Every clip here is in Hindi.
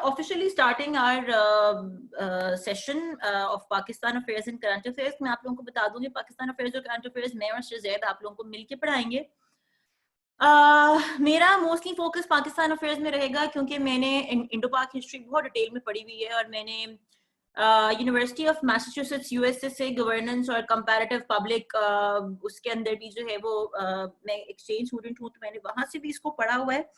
officially starting our session of Pakistan Affairs and Current Affairs. मैं आप लोगों को बता दूंगी पाकिस्तान अफेयर्स और करंट अफेयर्स मैं और शज़ैद आप लोगों को मिलके पढ़ाएंगे. मेरा मोस्टली फोकस पाकिस्तान अफेयर्स में रहेगा क्योंकि मैंने इंडो पाक हिस्ट्री बहुत डिटेल में पढ़ी हुई है और मैंने यूनिवर्सिटी ऑफ मैसाचुसेट्स यूएसए से गवर्नेंस और कंपैरेटिव पब्लिक उसके अंदर भी जो है वो मैं एक्सचेंज स्टूडेंट हूँ तो मैंने वहां से भी इसको पढ़ा हुआ है.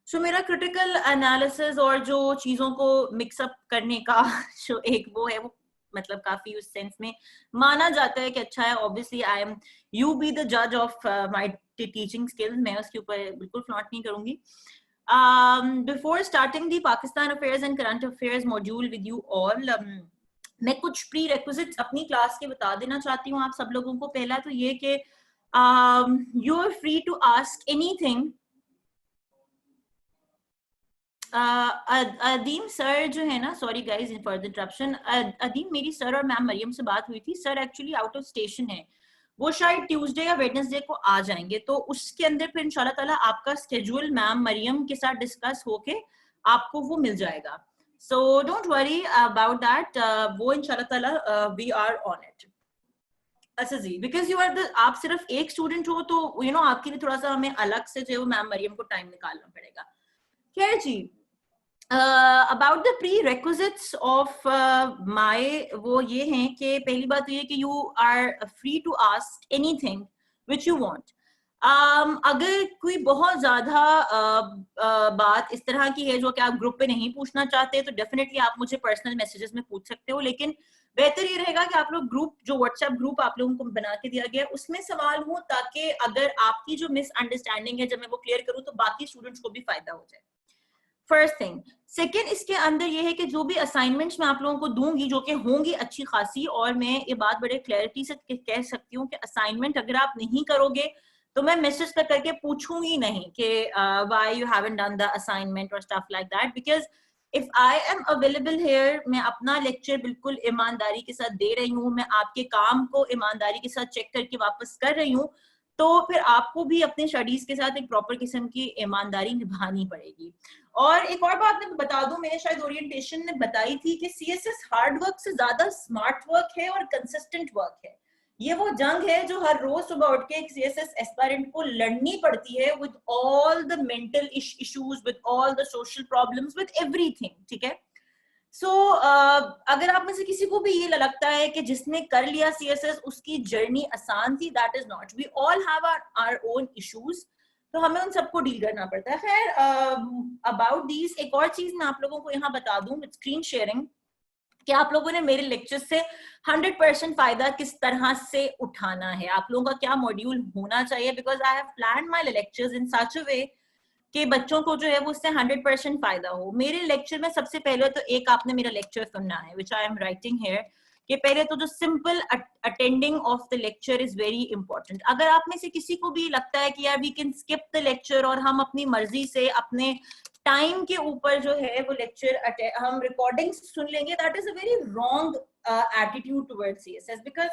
सो मेरा क्रिटिकल एनालिसिस और जो चीजों को मिक्सअप करने का जो एक वो है वो मतलब काफी उस सेंस में माना जाता है कि अच्छा है. Obviously I am you be the जज ऑफ माय टीचिंग स्किल्स, मैं उसके ऊपर बिल्कुल फ्लॉन्ट नहीं करूंगी. Before starting the Pakistan affairs and current affairs module with you all, मैं कुछ प्री रेक्विजिट्स अपनी क्लास के बता देना चाहती हूँ आप सब लोगों को. पहला तो ये कि you are free to ask anything. Adeem sir जो है ना, sorry guys for the interruption, Adeem मेरी सर और मैम मरियम से बात हुई थी. Sir actually out of station है, वो शायद ट्यूसडे या वेडनेसडे को आ जाएंगे, तो उसके अंदर फिर इंशाल्लाह ताला आपका स्केड्यूल मैम मरियम के साथ डिस्कस होके आपको वो मिल जाएगा. So don't worry about that, वो इंशाल्लाह ताला वी आर ऑन इट. अच्छा जी, बिकॉज यू आर द, आप सिर्फ एक स्टूडेंट हो तो यू नो आपके लिए थोड़ा सा हमें अलग से जो है वो मैम मरियम को टाइम निकालना पड़ेगा. खैर जी, about the prerequisites of my वो ये हैं कि पहली बात तो ये कि you are free to ask anything which you want. अगर कोई बहुत ज्यादा बात इस तरह की है जो कि आप ग्रुप पे नहीं पूछना चाहते तो डेफिनेटली आप मुझे पर्सनल मैसेजेस में पूछ सकते हो, लेकिन बेहतर ये रहेगा कि आप लोग ग्रुप, जो व्हाट्सएप ग्रुप आप लोगों को बना के दिया गया उसमें सवाल हो, ताकि अगर आपकी जो मिसअंडरस्टैंडिंग है जब मैं वो क्लियर करूँ तो बाकी स्टूडेंट्स को भी फायदा हो जाए. First thing. सेकेंड, इसके अंदर ये है कि जो भी असाइनमेंट्स मैं आप लोगों को दूंगी जो कि होंगी अच्छी खासी, और मैं ये बात बड़े क्लैरिटी से कह सकती हूँ कि असाइनमेंट अगर आप नहीं करोगे तो मैं मैसेज कर करके पूछूंगी नहीं कि why you haven't done the assignment और stuff like that, because if I am available here, मैं अपना लेक्चर बिल्कुल ईमानदारी के साथ दे रही हूँ, मैं आपके काम को ईमानदारी के साथ चेक करके वापस कर रही हूँ, तो फिर आपको भी अपने स्टडीज के साथ एक प्रॉपर किस्म की ईमानदारी निभानी पड़ेगी. और एक और बात मैं बता दूं, मैंने शायद ओरिएंटेशन में बताई थी कि सीएसएस हार्ड वर्क से ज्यादा स्मार्ट वर्क है और कंसिस्टेंट वर्क है. ये वो जंग है जो हर रोज सुबह उठ के एक सीएसएस एस्पायरेंट को लड़नी पड़ती है with all the mental issues, with all the social problems, with everything. ठीक है. सो अगर आप में से किसी को भी ये लगता है कि जिसने कर लिया सीएसएस उसकी जर्नी आसान थी, that is not. We all have our own issues, तो हमें उन सबको डील करना पड़ता है. खैर, अबाउट दीज एक और चीज मैं आप लोगों को यहाँ बता दूं विद स्क्रीन शेयरिंग कि आप लोगों ने मेरे लेक्चर से 100% फायदा किस तरह से उठाना है, आप लोगों का क्या मॉड्यूल होना चाहिए, because I have planned my lectures in such a way कि बच्चों को जो है वो उससे 100% फायदा हो. मेरे लेक्चर में सबसे पहले तो एक आपने मेरा लेक्चर सुनना है विच आई एम राइटिंग हियर, कि पहले तो जो simple attending of the lecture is very important. अगर आप में से किसी को भी लगता है कि यार we can skip the lecture और हम अपनी मर्जी से अपने टाइम के ऊपर जो है वो लेक्चर हम रिकॉर्डिंग सुन लेंगे, that is a very wrong attitude towards CSS. Because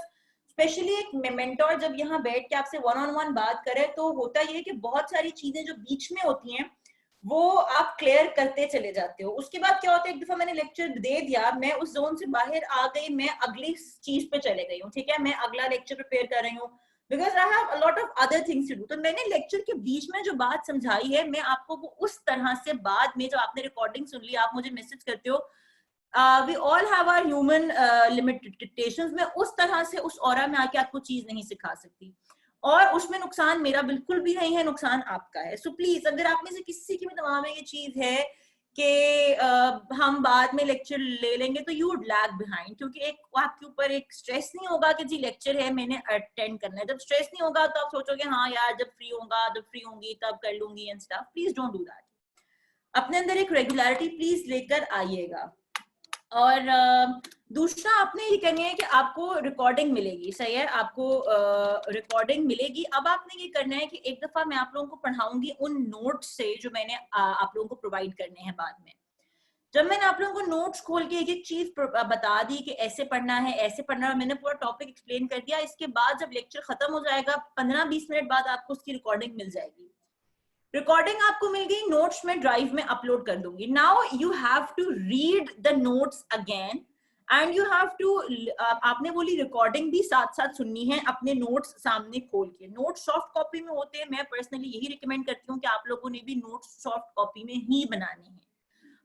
specially एक मेंटोर जब यहाँ बैठ के आपसे वन ऑन वन बात करे तो होता ये है कि बहुत सारी चीजें जो बीच में होती हैं वो आप क्लियर करते चले जाते हो. उसके बाद क्या होता है, एक दफा मैंने लेक्चर दे दिया, मैं उस जोन से बाहर आ गई, मैं अगली चीज पे चले गई हूँ. ठीक है, मैं अगला लेक्चर प्रिपेयर कर रही हूँ because I have a lot of other things to do. तो मैंने लेक्चर के बीच में जो बात समझाई है मैं आपको वो उस तरह से बाद में जब आपने रिकॉर्डिंग सुन ली, आप मुझे मैसेज करते हो, we all have our human limitations, मैं उस तरह से उस ऑरा में आके आपको चीज नहीं सिखा सकती, और उसमें नुकसान मेरा बिल्कुल भी नहीं है, नुकसान आपका है. सो प्लीज अगर आप में से किसी की भी दिमाग में ये चीज है कि हम बाद में लेक्चर ले लेंगे तो यू वुड लैग बिहाइंड, क्योंकि एक आपके ऊपर एक स्ट्रेस नहीं होगा कि जी लेक्चर है मैंने अटेंड करना है. जब स्ट्रेस नहीं होगा तो आप सोचोगे हाँ यार जब फ्री होगा, जब फ्री होंगी तब कर लूंगी and stuff. Please don't do that. अपने अंदर एक रेगुलरिटी प्लीज लेकर आइएगा. और दूसरा आपने ये करनी है कि आपको रिकॉर्डिंग मिलेगी. सही है, आपको रिकॉर्डिंग मिलेगी. अब आपने ये करना है कि एक दफा मैं आप लोगों को पढ़ाऊंगी उन नोट्स से जो मैंने आप लोगों को प्रोवाइड करने हैं बाद में. जब मैंने आप लोगों को नोट्स खोल के एक एक चीज बता दी कि ऐसे पढ़ना है, ऐसे पढ़ना है, मैंने पूरा टॉपिक एक्सप्लेन कर दिया, इसके बाद जब लेक्चर खत्म हो जाएगा 15-20 मिनट बाद आपको उसकी रिकॉर्डिंग मिल जाएगी. रिकॉर्डिंग आपको मिल गई, नोट्स में ड्राइव में अपलोड कर दूंगी. Now you have to read the notes again and you have to, आपने बोली रिकॉर्डिंग भी साथ साथ सुननी है अपने नोट्स सामने खोल के. नोट्स सॉफ्ट कॉपी में होते हैं, मैं पर्सनली यही रिकमेंड करती हूँ कि आप लोगों ने भी नोट्स सॉफ्ट कॉपी में ही बनाने हैं.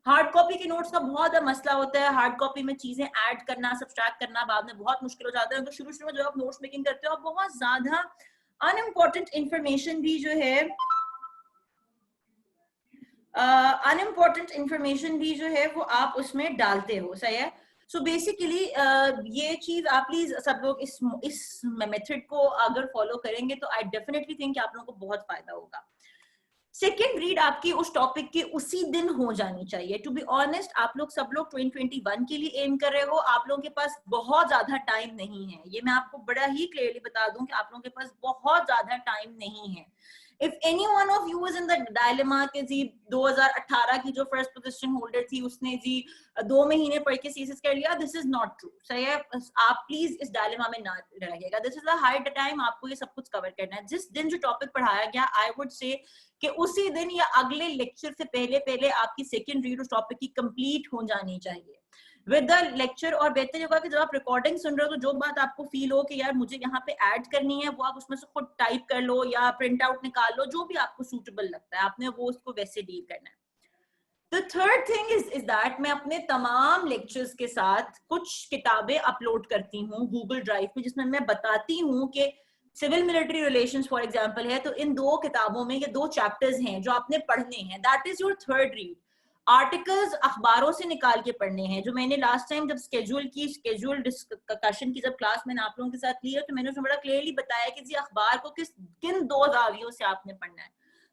हार्ड कॉपी के नोट्स का बहुत मसला होता है, हार्ड कॉपी में चीजें ऐड करना, सब्सट्रैक्ट करना बाद में बहुत मुश्किल हो जाता है. तो शुरू में जब आप नोट्स मेकिंग करते हो, आप बहुत ज्यादा अनइम्पोर्टेंट इंफॉर्मेशन भी जो है वो आप उसमें डालते हो. सही है. सो बेसिकली ये चीज आप प्लीज सब लोग इस मेथड को अगर फॉलो करेंगे तो आई डेफिनेटली थिंक आप लोगों को बहुत फायदा होगा. सेकेंड रीड आपकी उस टॉपिक के उसी दिन हो जानी चाहिए. टू बी ऑनेस्ट, आप लोग सब लोग 2021 के लिए एम कर रहे हो, आप लोगों के पास बहुत ज्यादा टाइम नहीं है. ये मैं आपको बड़ा ही क्लियरली बता दूं कि आप लोगों के पास बहुत ज्यादा टाइम नहीं है. If any one of you is in the dilemma कि जी 2018 की जो फर्स्ट पोजीशन होल्डर थी उसने जी 2 महीने पढ़ के सीएसएस कर लिया, दिस इज नॉट ट्रू. सही है. आप प्लीज इस डायलेमा में ना रहिएगा. This is a hard time, आपको ये सब कुछ कवर करना है. जिस दिन जो टॉपिक पढ़ाया गया, आई वुड से कि उसी दिन या अगले लेक्चर से पहले पहले आपकी सेकंड रीड उस टॉपिक की कंप्लीट हो जानी चाहिए विद द लेक्चर. और बेहतर होगा कि जब आप रिकॉर्डिंग सुन रहे हो तो जो बात आपको फील हो कि यार मुझे यहाँ पे ऐड करनी है, वो आप उसमें से खुद टाइप कर लो या प्रिंट आउट निकाल लो, जो भी आपको सूटेबल लगता है, आपने वो उसको वैसे डील करना है. The third thing is that मैं अपने तमाम लेक्चर्स के साथ कुछ किताबें अपलोड करती हूँ गूगल ड्राइव पे, जिसमें मैं बताती हूँ कि civil military relations for example है तो इन 2 किताबों में ये 2 चैप्टर्स हैं जो आपने पढ़ने हैं. That is your third read. Articles अखबारों से निकाल के पढ़ने हैं. जो मैंने लास्ट टाइम जब स्केड्यूल डिस्कशन की जब क्लास मैंने आप लोगों के साथ ली है, तो मैंने उसमें बड़ा क्लियरली बताया कि जी अखबार को किन 2 जावियों से आपने पढ़ना है,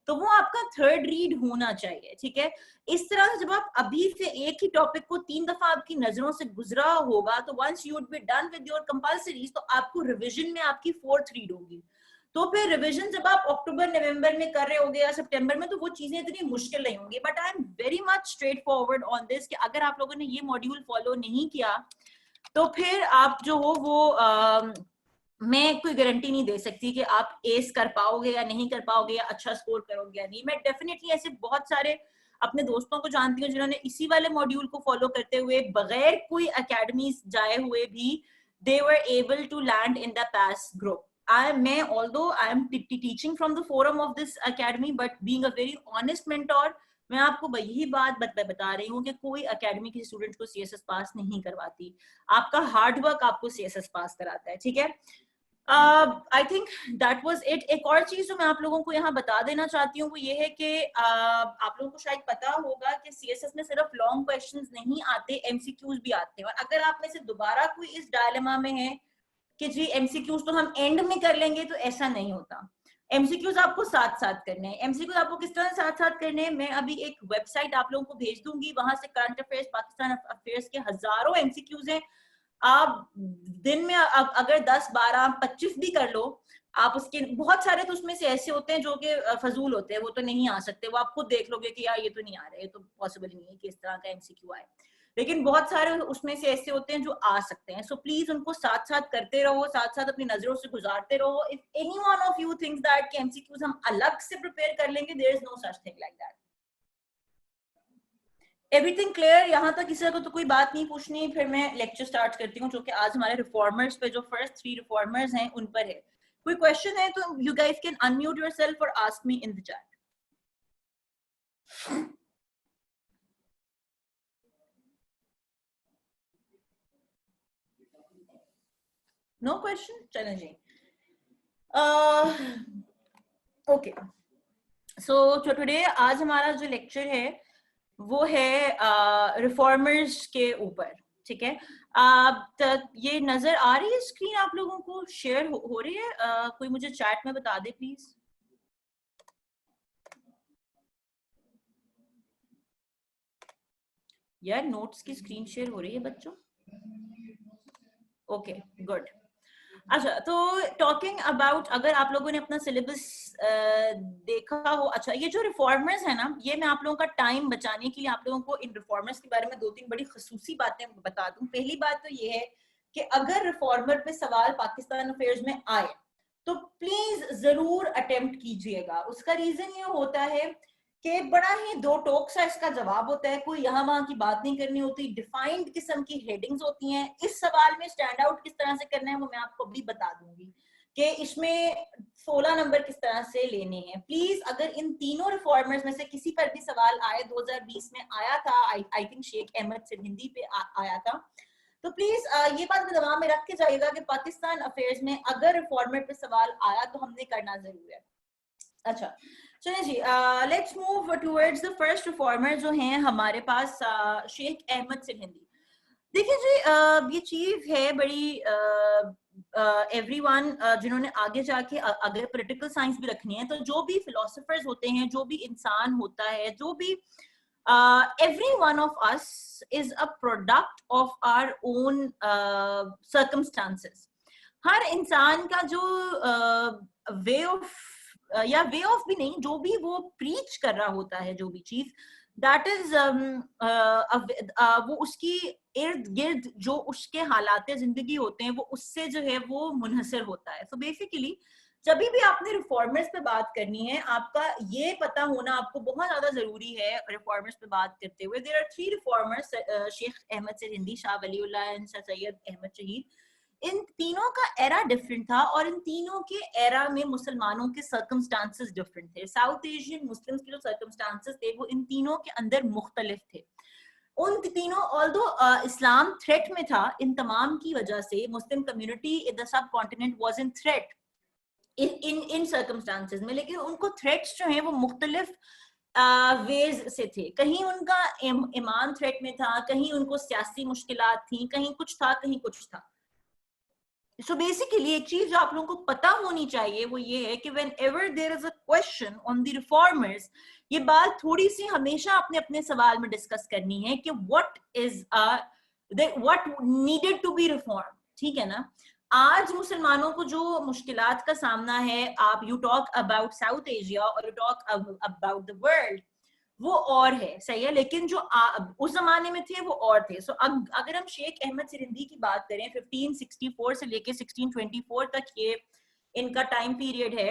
तो वो आपका थर्ड रीड होना चाहिए. ठीक है. इस तरह से जब आप अभी से एक ही टॉपिक को 3 दफा आपकी नजरों से गुजरा होगा, तो once you would be done with your compulsories, तो आपको रिवीजन में आपकी फोर्थ रीड होगी. तो फिर रिवीजन जब आप अक्टूबर नवंबर में कर रहे होगे या सितंबर में, तो वो चीजें इतनी मुश्किल नहीं होंगी. But I am very much straight forward on this कि अगर आप लोगों ने ये मॉड्यूल फॉलो नहीं किया तो फिर आप जो हो वो मैं कोई गारंटी नहीं दे सकती कि आप एस कर पाओगे या नहीं कर पाओगे या अच्छा स्कोर करोगे या नहीं. मैं डेफिनेटली ऐसे बहुत सारे अपने दोस्तों को जानती हूँ जिन्होंने इसी वाले मॉड्यूल को फॉलो करते हुए बगैर कोई अकेडमी जाए हुए भी they were able to land in the PAS group. मैं although I am teaching from the forum of this academy, but being a very honest mentor, मैं आपको यही बात बता रही हूँ कि कोई अकेडमी किसी स्टूडेंट को सीएसएस पास नहीं करवाती. आपका हार्ड वर्क आपको सीएसएस पास कराता है. ठीक है. I think that was it. एक और चीज जो मैं आप लोगों को यहाँ बता देना चाहती हूँ वो ये है कि आप लोगों को शायद पता होगा कि सीएसएस में सिर्फ लॉन्ग क्वेश्चंस नहीं आते, एमसीक्यूज भी आते हैं. और अगर आप में से दोबारा कोई इस डायलेमा में है कि जी एमसीक्यूज तो हम एंड में कर लेंगे, तो ऐसा नहीं होता. एमसीक्यूज आपको साथ साथ करने हैं. एमसीक्यूज आपको किस तरह साथ साथ करने हैं, मैं अभी एक वेबसाइट आप लोगों को भेज दूंगी, वहां से करंट अफेयर्स, पाकिस्तान अफेयर्स के हजारों एमसीक्यूज हैं. आप दिन में अगर 10, 12, 25 भी कर लो, आप उसके बहुत सारे तो उसमें से ऐसे होते हैं जो कि फजूल होते हैं, वो तो नहीं आ सकते. वो आप खुद देख लोगे कि यार ये तो नहीं आ रहे, ये तो पॉसिबल नहीं है कि इस तरह का एमसीक्यू आए. लेकिन बहुत सारे उसमें से ऐसे होते हैं जो आ सकते हैं. सो प्लीज उनको साथ साथ करते रहो, साथ साथ अपनी नजरों से गुजारते रहो. If any one of you thinks that कि एमसीक्यूज हम अलग से प्रिपेयर कर लेंगे, there is no such thing like that. Everything clear? यहाँ तक किसी को तो कोई बात नहीं पूछनी. फिर मैं लेक्चर स्टार्ट करती हूँ जो कि आज हमारे रिफॉर्मर्स पे, जो फर्स्ट 3 रिफॉर्मर्स हैं उन पर है. कोई क्वेश्चन है तो you guys can unmute yourself और ask me in the chat. No question? चलें जी. ओके. सो टुडे आज हमारा जो लेक्चर है वो है रिफॉर्मर्स के ऊपर. ठीक है. ये नजर आ रही है स्क्रीन आप लोगों को? शेयर हो रही है? कोई मुझे चैट में बता दे प्लीज. यार नोट्स की स्क्रीन शेयर हो रही है बच्चों? Okay good. अच्छा, तो टॉकिंग अबाउट, अगर आप लोगों ने अपना सिलेबस देखा हो, अच्छा ये जो रिफॉर्मर्स है ना, ये मैं आप लोगों का टाइम बचाने के लिए आप लोगों को इन रिफॉर्मर्स के बारे में 2-3 बड़ी खसूसी बातें बता दूं. पहली बात तो ये है कि अगर रिफॉर्मर पे सवाल पाकिस्तान अफेयर्स में आए तो प्लीज जरूर अटेम्प्ट कीजिएगा। उसका रीजन ये होता है कि बड़ा ही दो टोक सा इसका जवाब होता है, कोई यहाँ वहां की बात नहीं करनी होती, डिफाइंड किस्म की हेडिंग्स होती हैं। इस सवाल में स्टैंड आउट किस तरह से करना है वो मैं आपको भी बता दूंगी कि इसमें 16 नंबर किस तरह से लेने हैं। प्लीज अगर इन तीनों रिफॉर्मर्स में से किसी पर भी सवाल आए, 2020 में आया था, आई थिंक शेख अहमद सिरहिंदी पे आया था, तो प्लीज ये बात दिमाग में रख के जाइएगा कि पाकिस्तान अफेयर्स में अगर रिफॉर्मर पे सवाल आया तो हमने करना जरूर है। अच्छा चलिए जी, let's move towards the first reformer जो हैं हमारे पास, शेख अहमद सिरहिंदी। देखिए जी, ये चीज है बड़ी एवरीवन जिन्होंने आगे जाके अगर पॉलिटिकल साइंस भी रखनी है, तो जो भी फिलोसोफर्स होते हैं, जो भी इंसान होता है, जो भी every one of us is a product of our own circumstances. हर इंसान का जो वे ऑफ या वे ऑफ भी नहीं, जो भी वो प्रीच कर रहा होता है, जो भी चीज, दैट इज वो उसकी इर्द गिर्द जो उसके हालात जिंदगी होते हैं वो उससे जो है वो मुनहसर होता है। सो बेसिकली जब भी आपने रिफॉर्मर्स पे बात करनी है, आपका ये पता होना आपको बहुत ज्यादा जरूरी है रिफॉर्मर्स पे बात करते हुए। There are 3 reformers, Sheikh Ahmad Sirhindi, Shah Waliullah and Syed Ahmad Shahid. इन तीनों का एरा डिफरेंट था और इन तीनों के एरा में मुसलमानों के सर्कमस्टांसेस डिफरेंट थे। साउथ एशियन मुस्लिम्स के जो सर्कमस्टांसेस थे वो इन तीनों के अंदर मुख्तलिफ थे। उन तीनों, ऑल्दो इस्लाम थ्रेट में था, इन तमाम की वजह से Muslim community in the sub continent was in threat in circumstances में, लेकिन उनको थ्रेट्स जो हैं वो मुख्तलिफ वेज से थे। कहीं उनका ईमान थ्रेट में था, कहीं उनको सियासी मुश्किलात थी, कहीं कुछ था, कहीं कुछ था। सो बेसिकली एक चीज जो आप लोगों को पता होनी चाहिए वो ये है कि whenever there is a question on the reformers, ये बात थोड़ी सी हमेशा अपने अपने सवाल में डिस्कस करनी है कि what needed to be reformed, ठीक है ना। आज मुसलमानों को जो मुश्किलात का सामना है, आप you talk about South Asia और you talk about the world, वो और है, सही है, लेकिन जो उस जमाने में थे वो और थे। सो अगर हम शेख अहमद सिरहिंदी की बात करें, 1564 से लेके 1624 तक ये इनका टाइम पीरियड है,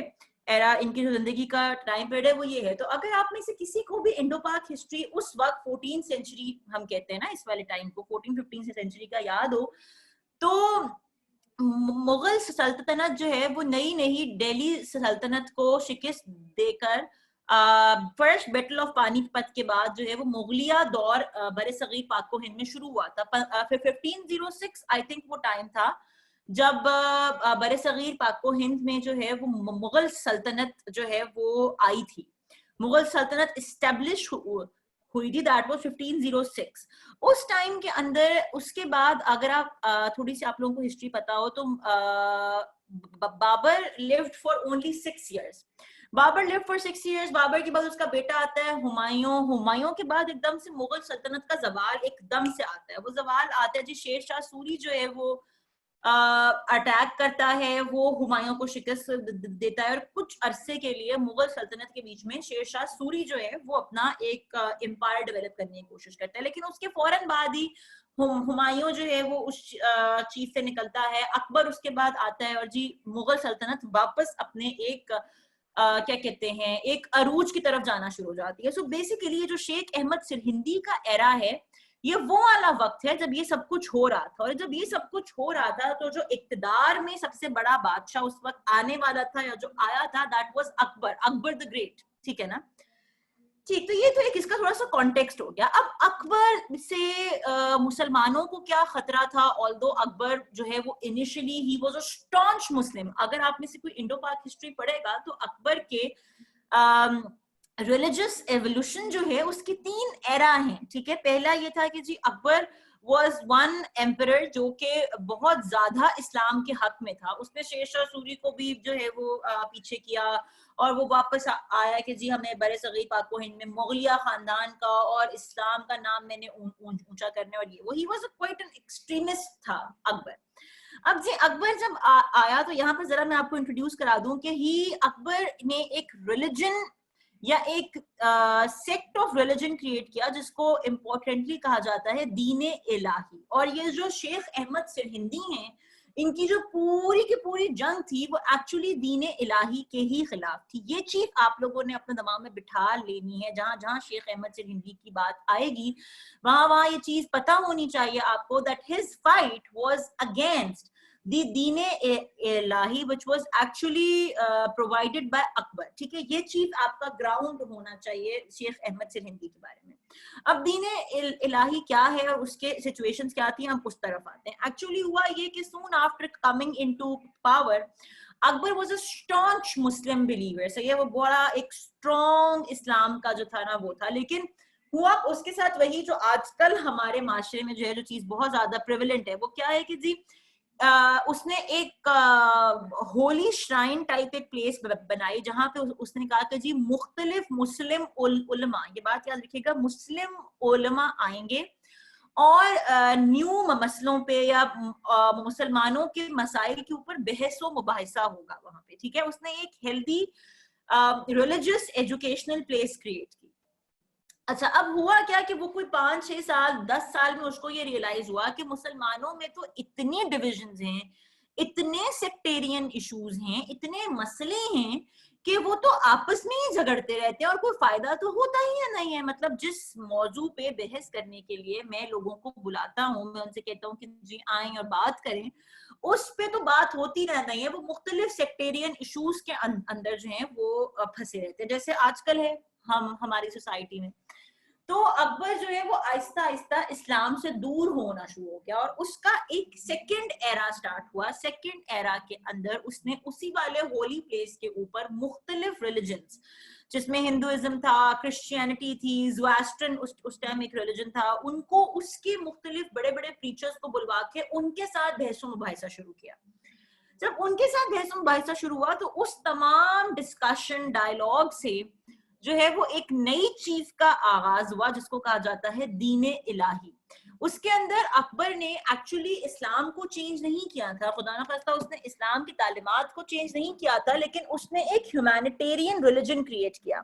एरा, इनकी जो जिंदगी का टाइम पीरियड है वो ये है। तो अगर आप में से किसी को भी इंडो पाक हिस्ट्री उस वक्त 14 सेंचुरी हम कहते हैं ना इस वाले टाइम को, 14-15 सेंचुरी का याद हो, तो मुगल सल्तनत जो है वो नई नई दिल्ली सल्तनत को शिकस्त देकर फर्स्ट बैटल ऑफ पानीपत के बाद जो है वो मुगलिया दौर बरे सगीर पाको हिंद में शुरू हुआ था। फिर 1506 आई थिंक वो टाइम था जब बरे सगीर पाको हिंद में जो है वो मुगल सल्तनत जो है वो आई थी, मुगल सल्तनत इस्टेब्लिश हुई थी, दैट वाज 1506। उस टाइम के अंदर, उसके बाद अगर आप थोड़ी सी आप लोगों को हिस्ट्री पता हो तो Babur lived for only 6 years। Babur lived for 6 years। Babur के बाद उसका बेटा आता है हुमायूं। हुमायूं के बाद एकदम से मुगल सल्तनत का जवाल एकदम से आता है। वो जवाल आता है जी, शेर शाह सूरी जो है वो अटैक करता है, वो हुमायूं को शिकस्त देता है और कुछ अरसे के लिए मुगल सल्तनत के बीच में शेर शाह सूरी जो है वो अपना एक एम्पायर डेवलप करने की कोशिश करता है। लेकिन उसके फौरन बाद ही हुमायूं जो है वो उस चीज से निकलता है। अकबर उसके बाद आता है और जी मुगल सल्तनत वापस अपने एक क्या कहते हैं, एक अरूज की तरफ जाना शुरू हो जाती है। सो बेसिकली ये जो शेख अहमद सिरहिंदी का एरा है, ये वो वाला वक्त है जब ये सब कुछ हो रहा था। और जब ये सब कुछ हो रहा था तो जो इक्तदार में सबसे बड़ा बादशाह उस वक्त आने वाला था या जो आया था, that was Akbar, Akbar the great, ठीक है ना। ठीक, तो ये तो एक इसका थोड़ा सा कॉन्टेक्स्ट हो गया। अब अकबर से मुसलमानों को क्या खतरा था? ऑल्दो अकबर जो है वो इनिशियली ही वाज अ स्टॉन्च मुस्लिम। अगर आप में से कोई इंडो पाक हिस्ट्री पढ़ेगा तो अकबर के रिलीजियस एवोल्यूशन जो है उसके 3 एरा हैं, ठीक है। पहला ये था कि जी अकबर was one emperor जो कि बहुत ज्यादा इस्लाम के हक में था। उसने शेरशाह सूरी को भी जो है वो पीछे किया और वो वापस आया कि जी हमें बड़े सगीर पाको हिंद में मुगलिया खानदान का और इस्लाम का नाम मैंने ऊंचा करने, और ये वो he was quite an extremist था अकबर। अब जी अकबर जब आया तो यहाँ पर जरा मैं आपको इंट्रोड्यूस करा दूं कि ही अकबर ने एक रिलीजन या एक सेक्ट ऑफ रिलीजन क्रिएट किया जिसको इम्पोर्टेंटली कहा जाता है दीन इलाही। और ये जो शेख अहमद सिरहिंदी हैं इनकी जो पूरी की पूरी जंग थी वो एक्चुअली दीने इलाही के ही खिलाफ थी। ये चीज आप लोगों ने अपने दिमाग में बिठा लेनी है। जहां जहां शेख अहमद सिरहिंदी की बात आएगी वहां वहां ये चीज पता होनी चाहिए आपको that his fight was against the Deen-e Ilahi which was actually provided by Akbar. ठीक है, ये चीज आपका ग्राउंड होना चाहिए शेख अहमद सिरहिंदी के बारे में। अब दीने इलाही क्या है और उसके सिचुएशंस क्या थी, हम उस तरफ आते हैं। एक्चुअली हुआ ये कि soon after coming into power Akbar was a staunch Muslim believer. सही है, वो बड़ा एक स्ट्रॉन्ग इस्लाम का जो था ना वो था। लेकिन हुआ उसके साथ वही जो आजकल हमारे माशरे में जो है, जो चीज बहुत ज्यादा प्रेवलेंट है, वो क्या है कि जी उसने एक होली श्राइन टाइप एक प्लेस बनाई जहां पे उसने कहा कि जी मुख्तलिफ मुस्लिम उलमा, ये बात याद रखिएगा, मुस्लिम उलमा आएंगे और न्यू मसलों पे या मुसलमानों के मसाइल के ऊपर बहस व मुबाहिसा होगा वहां पे। ठीक है, उसने एक healthy religious educational place create की। अच्छा, अब हुआ क्या कि वो कोई 5-6 साल 10 साल में उसको ये रियलाइज हुआ कि मुसलमानों में तो इतनी डिविजन्स हैं, इतने सेक्टेरियन इश्यूज हैं, इतने मसले हैं कि वो तो आपस में ही झगड़ते रहते हैं और कोई फायदा तो होता ही है नहीं है। मतलब जिस मौजू पे बहस करने के लिए मैं लोगों को बुलाता हूँ, मैं उनसे कहता हूँ कि जी आएं और बात करें, उस पे तो बात होती नहीं है। वो मुख्तलिफ सेक्टेरियन इश्यूज के अंदर जो है वो फंसे रहते हैं, जैसे आजकल है हम हमारी सोसाइटी में। तो अकबर जो है वो आहिस्ता आहिस्ता इस्लाम से दूर होना शुरू हो गया और उसका एक सेकंड एरा स्टार्ट हुआ। सेकंड एरा के अंदर उसने उसी वाले होली प्लेस के ऊपर मुख्तलिफ रिलीजन्स, जिसमें हिंदुइज्म था, क्रिश्चियनिटी थी, ज़ोरास्ट्रियन उस टाइम एक रिलीजन था, उनको उसके मुख्तलिफ बड़े बड़े प्रीचर्स को बुलवा के उनके साथ बहस मुबाहिसा शुरू किया। जब उनके साथ बहस मुबाहिसा शुरू हुआ तो उस तमाम डिस्कशन डायलॉग से जो है वो एक नई चीज का आगाज हुआ जिसको कहा जाता है दीने इलाही। उसके अंदर अकबर ने एक्चुअली इस्लाम को चेंज नहीं किया था, खुदा ना खास्ता उसने इस्लाम की तालीमात को चेंज नहीं किया था, लेकिन उसने एक ह्यूमैनिटेरियन रिलीजन क्रिएट किया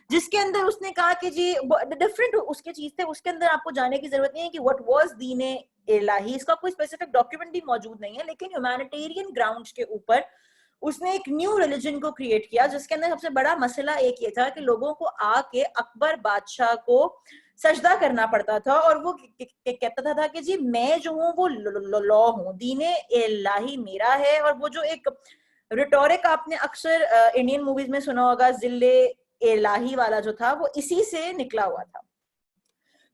जिसके अंदर उसने कहा कि जी डिफरेंट उसके चीज थे। उसके अंदर आपको जाने की जरूरत नहीं है कि व्हाट वाज दीने इलाही, इसका कोई स्पेसिफिक डॉक्यूमेंट भी मौजूद नहीं है, लेकिन ह्यूमैनिटेरियन ग्राउंड्स के ऊपर उसने एक न्यू रिलीजन को क्रिएट किया जिसके अंदर सबसे बड़ा मसला एक ये था कि लोगों को आके अकबर बादशाह को सजदा करना पड़ता था और वो कहता था कि जी मैं जो हूँ वो लॉ हूँ, दीने इलाही मेरा है। और वो जो एक रिटोरिक आपने अक्सर इंडियन मूवीज में सुना होगा, जिल्ले इलाही वाला जो था, वो इसी से निकला हुआ था।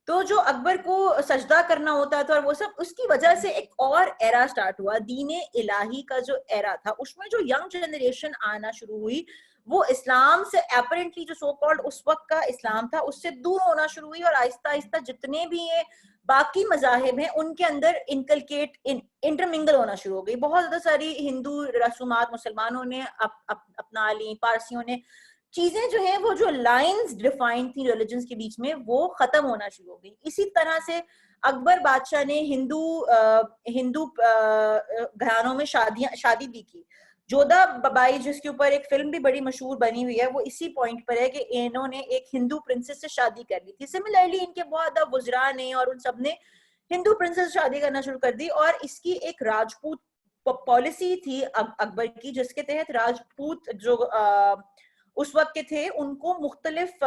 तो जो अकबर को सजदा करना होता था और वो सब, उसकी वजह से एक और एरा स्टार्ट हुआ, दीने इलाही का जो एरा था, उसमें जो यंग जनरेशन आना शुरू हुई वो इस्लाम से अपरेंटली जो सो कॉल्ड उस वक्त का इस्लाम था उससे दूर होना शुरू हुई और आहिस्ता आहिस्ता जितने भी ये बाकी मजाहिब हैं उनके अंदर इनकलकेट इंटरमिंगल होना शुरू हो गई। बहुत ज्यादा सारी हिंदू रसूमात मुसलमानों ने अपना ली, पारसियों ने चीजें जो है वो जो लाइंस डिफाइन थी रिलीजन्स के बीच में वो खत्म होना शुरू हो गई। इसी तरह से अकबर बादशाह ने हिंदू घरानों में शादी भी की। जोधा बाई जिसके ऊपर एक फिल्म भी बड़ी मशहूर बनी हुई है, वो इसी पॉइंट पर है कि इन्होंने एक हिंदू प्रिंसेस से शादी कर ली थी। सिमिलरली इनके बहुत वुजरा ने और उन सब ने हिंदू प्रिंसेस से शादी करना शुरू कर दी और इसकी एक राजपूत पॉलिसी थी अकबर की, जिसके तहत राजपूत जो उस वक्त के थे उनको मुख्तलिफ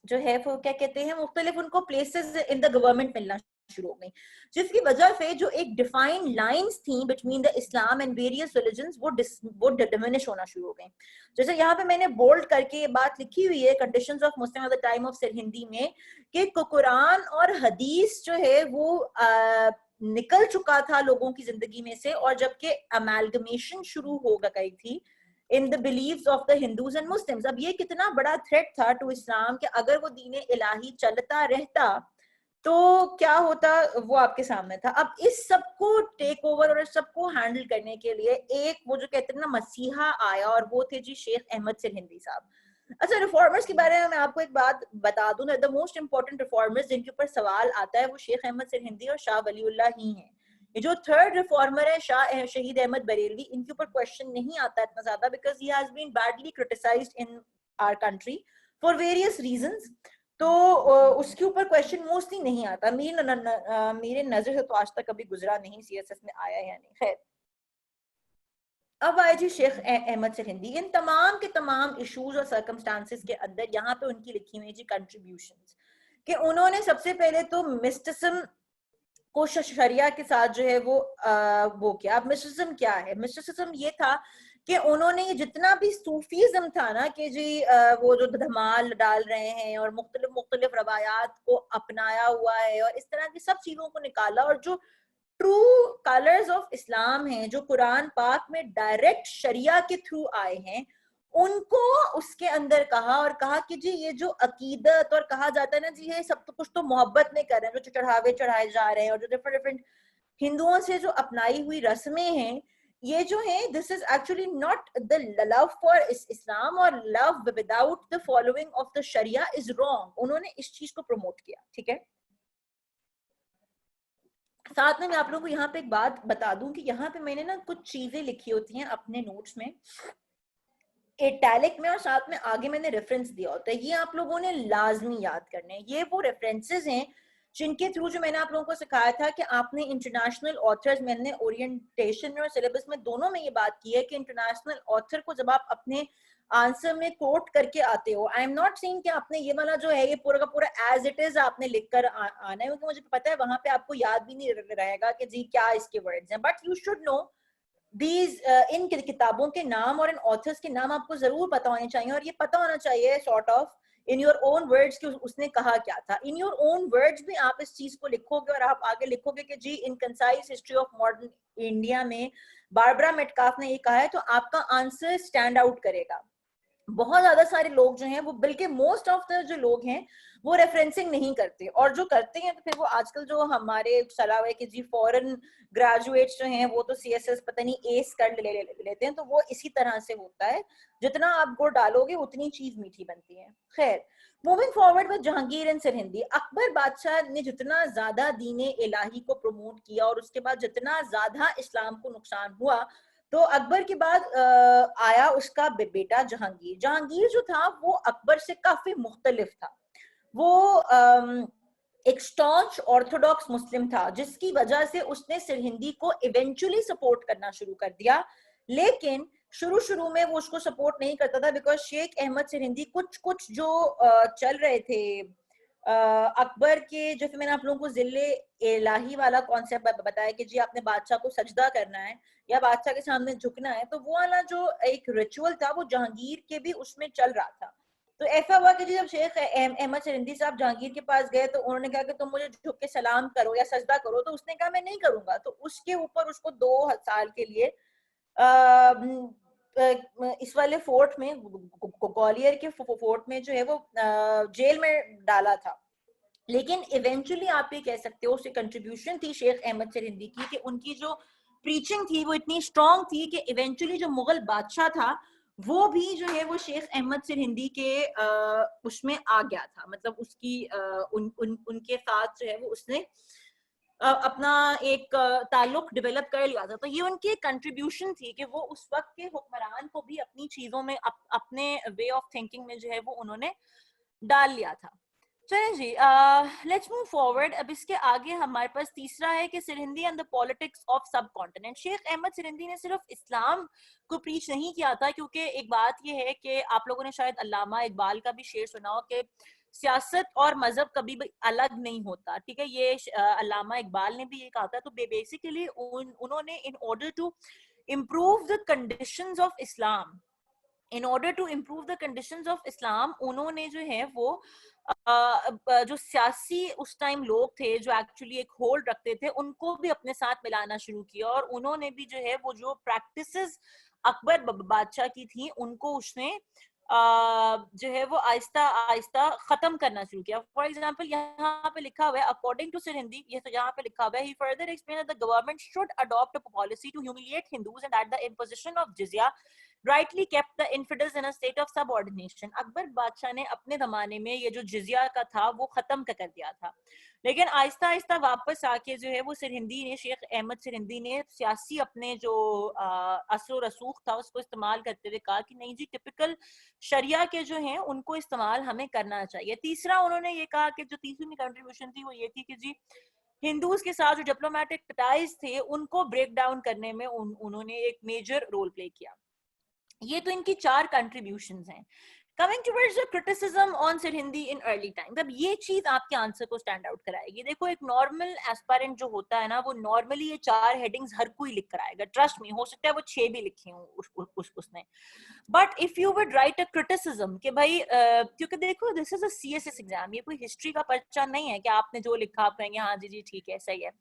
जो है वो क्या कहते हैं, मुख्तलिफ उनको प्लेसेस इन द गवर्नमेंट मिलना शुरू हो गई, जिसकी वजह से जो एक डिफाइंड लाइंस थी between the Islam and various religions वो डिमिनिश होना शुरू हो गई। जैसे यहाँ पे मैंने बोल्ड करके ये बात लिखी हुई है conditions of Muslim at the time of Sirhindi में कि कुरान और हदीस जो है वो निकल चुका था लोगों की जिंदगी में से, और जबकि अमेलगमेशन शुरू हो गई थी in the beliefs of the Hindus and Muslims। अब ये कितना बड़ा थ्रेट था टू इस्लाम कि अगर वो दीन इलाही चलता रहता तो क्या होता, वो आपके सामने था। अब इस सबको टेक ओवर और इस सबको हैंडल करने के लिए एक वो जो कहते हैं ना मसीहा आया, और वो थे जी शेख अहमद सिरहिंदी साहब। अच्छा, रिफॉर्मर्स के बारे में मैं आपको एक बात बता दूं, द मोस्ट इंपॉर्टेंट रिफॉर्मर्स जिनके ऊपर सवाल आता है वो शेख अहमद सिरहिंदी और शाह वलीउल्लाह ही हैं। ये जो थर्ड रिफॉर्मर है शहीद अहमद बरेलवी, इनके ऊपर क्वेश्चन नहीं आता इतना ज्यादा because he has been badly criticised in our country for various reasons. तो उसके ऊपर क्वेश्चन मोस्टली नहीं आता। मेरे नजर से तो आज तक कभी गुजरा नहीं, सीएसएस में आया या नहीं। खैर, अब आए जी शेख अहमद सरहिंदी। इन तमाम के तमाम इश्यूज और सर्कमस्टांसेस के अंदर यहाँ पे उनकी लिखी हुई जी कंट्रीब्यूशंस, कि उन्होंने सबसे पहले तो मिस्टिसिज्म को शरिया के साथ जो है वो किया। अब मिस्टिसिज्म क्या है? मिस्टिसिज्म ये था कि उन्होंने ये जितना भी सूफीज्म था ना, कि जी वो जो धमाल डाल रहे हैं और मुख्तलिफ मुख्तलिफ रवायात को अपनाया हुआ है और इस तरह की सब चीजों को निकाला, और जो ट्रू कलर्स ऑफ इस्लाम हैं, जो कुरान पाक में डायरेक्ट शरिया के थ्रू आए हैं, उनको उसके अंदर कहा, और कहा कि जी ये जो अकीदत और कहा जाता है ना जी, ये सब तो कुछ तो मोहब्बत में कर रहे हैं, जो चढ़ावे चढ़ाए जा रहे हैं और जो डिफरेंट डिफरेंट हिंदुओं से जो अपनाई हुई रस्में हैं, ये जो है this is actually not the love for Islam, और love without the following of the sharia is wrong. उन्होंने इस चीज को प्रमोट किया, ठीक है। साथ में मैं आप लोगों को यहाँ पे एक बात बता दूं कि यहाँ पे मैंने ना कुछ चीजें लिखी होती हैं अपने नोट्स में इटैलिक में, और साथ में आगे मैंने रेफरेंस दिया होता है। ये आप लोगों ने लाजमी याद करने हैं। ये वो रेफरेंसेस हैं जिनके थ्रू, जो मैंने आप लोगों को सिखाया था कि आपने इंटरनेशनल ऑथर्स, मैंने ओरिएंटेशन में और सिलेबस में दोनों में ये बात की है कि इंटरनेशनल ऑथर को जब आप अपने आंसर में कोट करके आते हो, आई एम नॉट सेइंग कि आपने ये वाला जो है ये पूरा का पूरा एज इट इज आपने लिखकर आना है, क्योंकि मुझे पता है वहां पे आपको याद भी नहीं रहेगा कि जी क्या इसके वर्ड्स हैं, but you should know these in किताबों के नाम और इन ऑथर्स के नाम आपको जरूर पता होने चाहिए, और ये पता होना चाहिए sort of in your own words कि उसने कहा क्या था। इन योर ओन वर्ड्स भी आप इस चीज को लिखोगे और आप आगे लिखोगे कि जी in concise history of modern India में बारबरा मेटकाफ ने ये कहा है, तो आपका आंसर स्टैंड आउट करेगा। बहुत ज्यादा सारे लोग जो हैं वो, बल्कि मोस्ट ऑफ द जो लोग हैं वो रेफरेंसिंग नहीं करते, और जो करते हैं तो फिर वो आजकल जो हमारे सलाह है कि जी फॉरेन ग्रेजुएट्स जो हैं वो तो सीएसएस पता नहीं एस कर लेते हैं, तो वो इसी तरह से होता है, जितना आप गुड़ डालोगे उतनी चीज मीठी बनती है। खैर, moving forward with Jahangir and Sirhindi. Akbar बादशाह ने जितना ज्यादा दीने इलाही को प्रमोट किया और उसके बाद जितना ज्यादा इस्लाम को नुकसान हुआ, तो अकबर के बाद आया उसका बेटा जहांगीर। जहांगीर जो था वो अकबर से काफी मुख्तलिफ था। वो एक स्टॉन्च ऑर्थोडॉक्स मुस्लिम था, जिसकी वजह से उसने सरहिंदी को इवेंचुअली सपोर्ट करना शुरू कर दिया, लेकिन शुरू में वो उसको सपोर्ट नहीं करता था, बिकॉज शेख अहमद सरहिंदी कुछ जो चल रहे थे अकबर के, जो फिर मैंने आप लोगों को जिले इलाही वाला कॉन्सेप्ट बताया कि जी आपने बादशाह को सजदा करना है या बादशाह के सामने झुकना है, तो वो वाला जो एक रिचुअल था वो जहांगीर के भी उसमें चल रहा था। तो ऐसा हुआ कि जी जब शेख अहमद सरहिंदी साहब जहांगीर के पास गए तो उन्होंने कहा कि तुम मुझे झुक के सलाम करो या सजदा करो, तो उसने कहा मैं नहीं करूंगा। तो उसके ऊपर उसको 2 साल के लिए इस वाले फोर्ट में, ग्वालियर के फोर्ट में जो है वो जेल में डाला था। लेकिन इवेंचुअली आप ये कह सकते हो उसकी कंट्रीब्यूशन थी शेख अहमद सरहिंदी की, कि उनकी जो प्रीचिंग थी वो इतनी स्ट्रॉन्ग थी कि इवेंचुअली जो मुगल बादशाह था वो भी जो है वो शेख अहमद सरहिंदी के उसमें आ गया था, मतलब उसकी उनके साथ जो है वो उसने अपना एक ताल्लुक डेवलप कर लिया था। तो ये उनकी कंट्रीब्यूशन थी कि वो उस वक्त के हुक्मरान को भी अपनी चीजों में अपने वे ऑफ थिंकिंग में जो है वो उन्होंने डाल लिया था। चलें जी, लेट्स मूव फॉरवर्ड। अब इसके आगे हमारे पास तीसरा है कि Sirhindi and the politics of सब कॉन्टिनेंट। शेख अहमद सरहिंदी ने सिर्फ इस्लाम को प्रीच नहीं किया था, क्योंकि एक बात ये है कि आप लोगों ने शायद अल्लामा इकबाल का भी शेर सुना हो कि सियासत और मजहब कभी भी अलग नहीं होता, ठीक है। ये अल्लामा इकबाल ने भी ये कहा था। तो बेसिकली उन्होंने in order to improve the conditions of Islam, in order to improve the conditions of Islam, उन्होंने जो है वो जो सियासी उस टाइम लोग थे जो एक्चुअली एक होल्ड रखते थे उनको भी अपने साथ मिलाना शुरू किया, और उन्होंने भी जो है वो जो प्रैक्टिसेस अकबर बादशाह की थी उनको उसने जो है वो आहिस्ता आहिस्ता खत्म करना शुरू किया। फॉर एग्जाम्पल यहाँ पे लिखा हुआ है अकॉर्डिंग टू सरहिंदी, ये तो यहाँ पे लिखा हुआ है, he further explained that the government should adopt a policy to humiliate Hindus and at the imposition of jizya rightly kept the infidels in a state of subordination. Akbar बादशाह ने अपने जमाने में ये जो जिजिया का था वो खत्म कर दिया था, लेकिन आहिस्ता आहिस्ता वापस आके जो है वो सिरहिंदी ने, शेख अहमद सिरहिंदी ने सियासी अपने जो असर रसूख था उसको इस्तेमाल करते हुए कहा कि नहीं जी, टिपिकल शरिया के जो हैं उनको इस्तेमाल हमें करना चाहिए। तीसरा उन्होंने ये कहा कि जो तीसरी कंट्रीब्यूशन थी वो ये थी कि जी हिंदूज के साथ जो डिप्लोमेटिक टाइज थे उनको ब्रेक डाउन करने में उन्होंने एक मेजर रोल प्ले किया। ये तो इनकी 4 कंट्रीब्यूशंस हैं। Coming towards the criticism on Sirhindi in early time, अब ये चीज आपके आंसर को स्टैंड आउट कराएगी। देखो एक नॉर्मल एस्पायरेंट जो होता है ना, वो नॉर्मली ये 4 हेडिंग्स हर कोई लिख कर आएगा, ट्रस्ट मी, हो सकता है वो 6 भी लिखी हो उसने। But if you would write a criticism कि भाई क्योंकि देखो this is a CSS exam, ये कोई हिस्ट्री का पर्चा नहीं है कि आपने जो लिखा आप कहेंगे हाँ जी जी ठीक है सही है।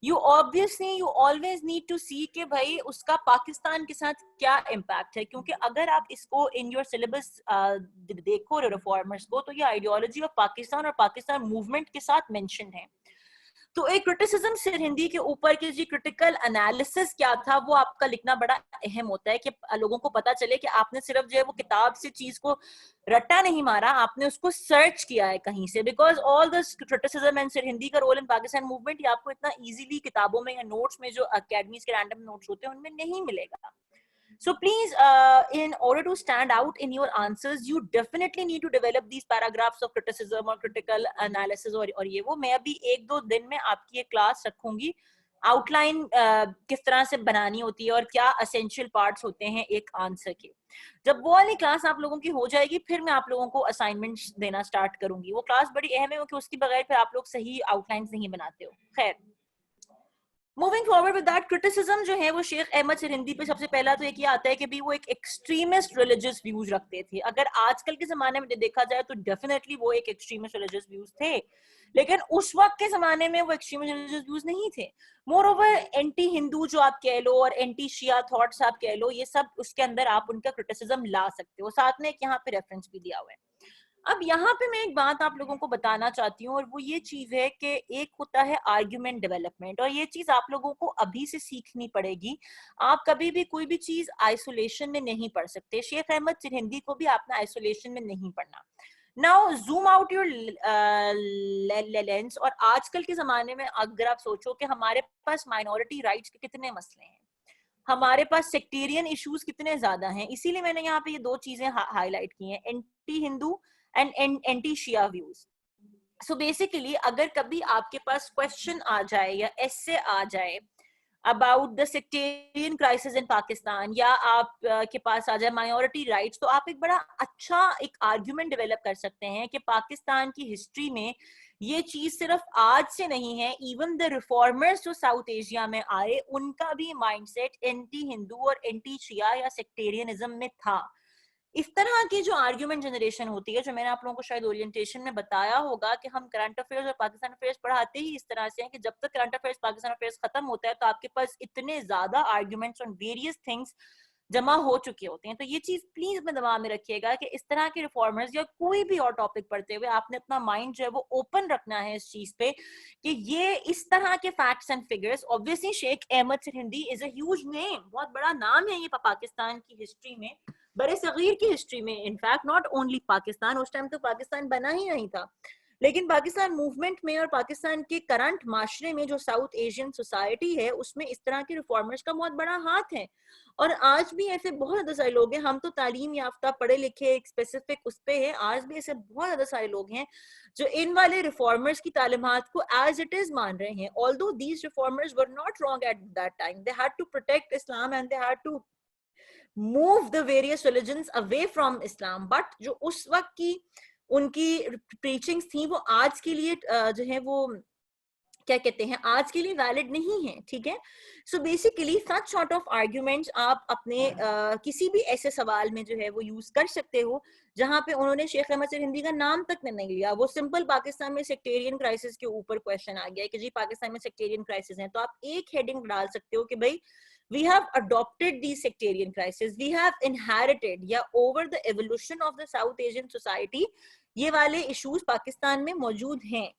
यू ऑलवेज नीड टू सी कि भाई उसका पाकिस्तान के साथ क्या इम्पैक्ट है, क्योंकि अगर आप इसको इन योर सिलेबस देखो रिफॉर्मर्स को, तो ये आइडियोलॉजी ऑफ पाकिस्तान और पाकिस्तान मूवमेंट के साथ मेंशन है। तो एक क्रिटिसिज्म सिरहिंदी के ऊपर की जी क्रिटिकल एनालिसिस क्या था वो आपका लिखना बड़ा अहम होता है कि लोगों को पता चले कि आपने सिर्फ जो है वो किताब से चीज को रट्टा नहीं मारा, आपने उसको सर्च किया है कहीं से। Because all this criticism and Sirhindi का रोल इन पाकिस्तान मूवमेंट ये आपको इतना इजीली किताबों में या नोट्स में जो अकेडमीज के रैंडम नोट्स होते हैं उनमें नहीं मिलेगा। So please, in order to stand out in your answers, you definitely need to develop these paragraphs of criticism or critical analysis और ये वो। मैं अभी 1-2 दिन में आपकी ये क्लास रखूंगी, आउटलाइन किस तरह से बनानी होती है और क्या एसेंशियल पार्ट्स होते हैं एक आंसर के। जब वो वाली क्लास आप लोगों की हो जाएगी फिर मैं आप लोगों को असाइनमेंट्स देना स्टार्ट करूंगी। वो क्लास बड़ी अहम है क्योंकि उसके बगैर फिर आप लोग सही आउटलाइंस नहीं बनाते हो। खैर, moving forward with that, criticism जो है वो शेख अहमद सिरहिंदी पे सबसे पहला तो एक ये आता है कि भी वो एक एक्सट्रीमिस्ट रिलीजियस व्यूज रखते थे। अगर आजकल के जमाने में देखा जाए तो डेफिनेटली वो एक एक्सट्रीमिस्ट रिलीजियस व्यूज थे, लेकिन उस वक्त के जमाने में वो एक्सट्रीमिस्ट रिलीजियस व्यूज नहीं थे। मोर ओवर एंटी हिंदू जो आप कह लो और एंटी शिया थॉट्स आप कह लो, ये सब उसके अंदर आप उनका क्रिटिसिज्म ला सकते हो। साथ में एक यहाँ पे रेफरेंस भी दिया हुआ है। अब यहाँ पे मैं एक बात आप लोगों को बताना चाहती हूँ और वो ये चीज है कि एक होता है आर्ग्यूमेंट डेवलपमेंट, और ये चीज आप लोगों को अभी से सीखनी पड़ेगी। आप कभी भी कोई भी चीज आइसोलेशन में नहीं पढ़ सकते। शेख अहमद सिरहिंदी को भी आपने आइसोलेशन में नहीं पढ़ना। Now zoom out your lens, और आजकल के जमाने में अगर आप सोचो कि हमारे पास माइनॉरिटी राइट्स के कितने मसले हैं, हमारे पास सेक्टेरियन इश्यूज कितने ज्यादा हैं, इसीलिए मैंने यहाँ पे ये 2 चीजें हाईलाइट की हैं, anti Hindu and anti Shia views. So basically अगर कभी आपके पास क्वेश्चन आ जाए या एसे आ जाए about the sectarian crisis in Pakistan, या आप के पास आ जाए माइनॉरिटी राइट्स, तो आप एक बड़ा अच्छा एक आर्ग्यूमेंट डेवलप कर सकते हैं कि पाकिस्तान की हिस्ट्री में ये चीज सिर्फ आज से नहीं है। इवन द रिफॉर्मर्स जो साउथ एशिया में आए उनका भी माइंडसेट एंटी हिंदू और एंटी शिया या सेक्टेरियनिज्म में था। इस तरह की जो आर्ग्यूमेंट जनरेशन होती है, जो मैंने आप लोगों को शायद ओरिएंटेशन में बताया होगा कि हम करंट अफेयर्स और पाकिस्तान अफेयर्स पढ़ाते ही इस तरह से हैं कि जब तक करंट अफेयर्स पाकिस्तान अफेयर्स खत्म होता है तो आपके पास इतने ज्यादा आर्ग्यूमेंट्स ऑन वेरियस थिंग्स जमा हो चुके होते हैं। तो ये चीज प्लीज अपने दिमाग में रखिएगा कि इस तरह के रिफॉर्मर्स या कोई भी और टॉपिक पढ़ते हुए आपने अपना माइंड जो है वो ओपन रखना है इस चीज पे कि ये इस तरह के facts and figures. Obviously Sheikh Ahmad Sirhindi is a huge name, बहुत बड़ा नाम है ये पाकिस्तान की हिस्ट्री में, बड़े सगीर की हिस्ट्री में। इनफैक्ट नॉट ओनली पाकिस्तान, उस टाइम तो पाकिस्तान बना ही नहीं था, लेकिन पाकिस्तान मूवमेंट में और पाकिस्तान के करंट माशरे में जो साउथ एशियन सोसाइटी है उसमें इस तरह के रिफॉर्मर्स का बहुत बड़ा हाथ है। और आज भी ऐसे बहुत ज्यादा सारे लोग हैं, हम तो तालीम याफ्ता पढ़े लिखे एक स्पेसिफिक उस पे है, आज भी ऐसे बहुत ज्यादा सारे लोग हैं जो इन वाले रिफॉर्मर्स की तालीमात को एज इट इज मान रहे हैं। Although these reformers were not wrong at that time, they had to protect Islam and they had to move the various religions away from Islam, but जो उस वक्त की उनकी प्रीचिंग्स थी वो आज के लिए जो है वो क्या कहते हैं आज के लिए वैलिड नहीं है। ठीक है, so basically such sort of arguments आप अपने किसी भी ऐसे सवाल में जो है वो यूज कर सकते हो जहां पे उन्होंने शेख अहमद सिरहिंदी का नाम तक नहीं लिया। वो सिंपल पाकिस्तान में सेक्टेरियन क्राइसिस के ऊपर क्वेश्चन आ गया है कि जी पाकिस्तान में सेक्टेरियन क्राइसिस है, तो आप एक हेडिंग डाल सकते हो कि भाई we have adopted these sectarian crises, we have inherited या over the evolution of the South Asian society ये वाले issues पाकिस्तान में मौजूद हैं।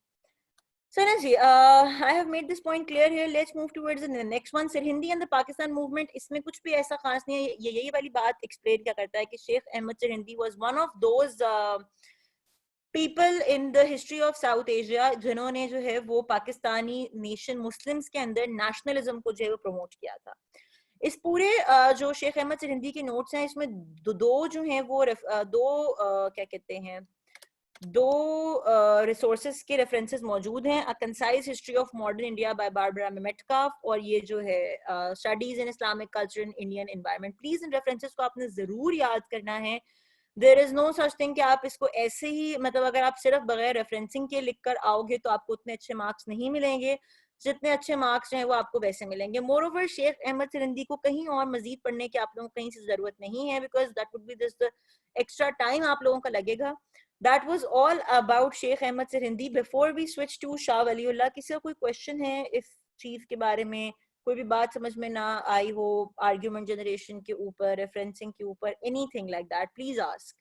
Sana ji, I have made this point clear here. Let's move towards the next one. Sirhindi and the Pakistan movement. इसमें कुछ भी ऐसा खास नहीं है. ये यही वाली बात explain क्या करता है कि Sheikh Ahmad Sirhindi was one of those people in the history of South Asia जिन्होंने जो है वो पाकिस्तानी नेशन मुस्लिम्स के अंदर नेशनलिज्म को जो है वो प्रमोट किया था. इस पूरे जो शेख अहमद सिरहिंदी के नोट्स हैं इसमें दो जो हैं वो दो क्या कहते हैं दो रिसोर्सेज के रेफरेंसेस मौजूद हैं. A concise history of modern India by Barbara Metcalf और ये जो है studies in Islamic culture in Indian environment. Please इन रेफरेंसेस को आपने जरूर याद करना है. There is no such thing कि आप इसको ऐसे ही मतलब अगर आप सिर्फ बगैर रेफरेंसिंग के लिख कर आओगे तो आपको उतने अच्छे मार्क्स नहीं मिलेंगे जितने अच्छे मार्क्स हैं वो आपको वैसे मिलेंगे. मोर ओवर शेख अहमद सिरहिंदी को कहीं और मजीद पढ़ने की आप लोगों को कहीं से जरूरत नहीं है because that would be this extra time आप लोगों का लगेगा. That was all about Sheikh Ahmad Sirhindi. Before we switch to Shah Waliullah, किसी का कोई क्वेश्चन है इस चीज के बारे में, कोई भी बात समझ में ना आई हो, आर्ग्यूमेंट जनरेशन के ऊपर, रेफरेंसिंग के ऊपर, anything like that, please ask.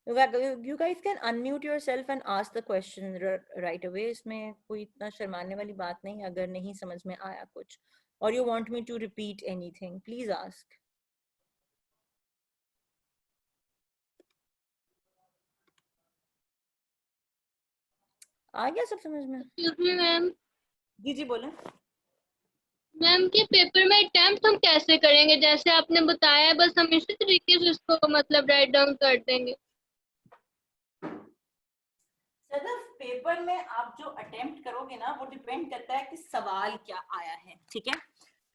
You guys can unmute yourself and ask the question right away. इसमें कोई इतना शर्माने वाली बात नहीं. अगर नहीं समझ में आया कुछ or you want me to repeat anything, please ask. आ गया सब समझ में? मैम जी जी बोलें. मैम के पेपर में अटेम्प्ट हम कैसे करेंगे? जैसे आपने बताया बस हम इसी तरीके से इसको मतलब राइट डाउन कर देंगे. सदफ, पेपर में आप जो अटेम्प्ट करोगे ना वो डिपेंड करता है कि सवाल क्या आया है. ठीक है,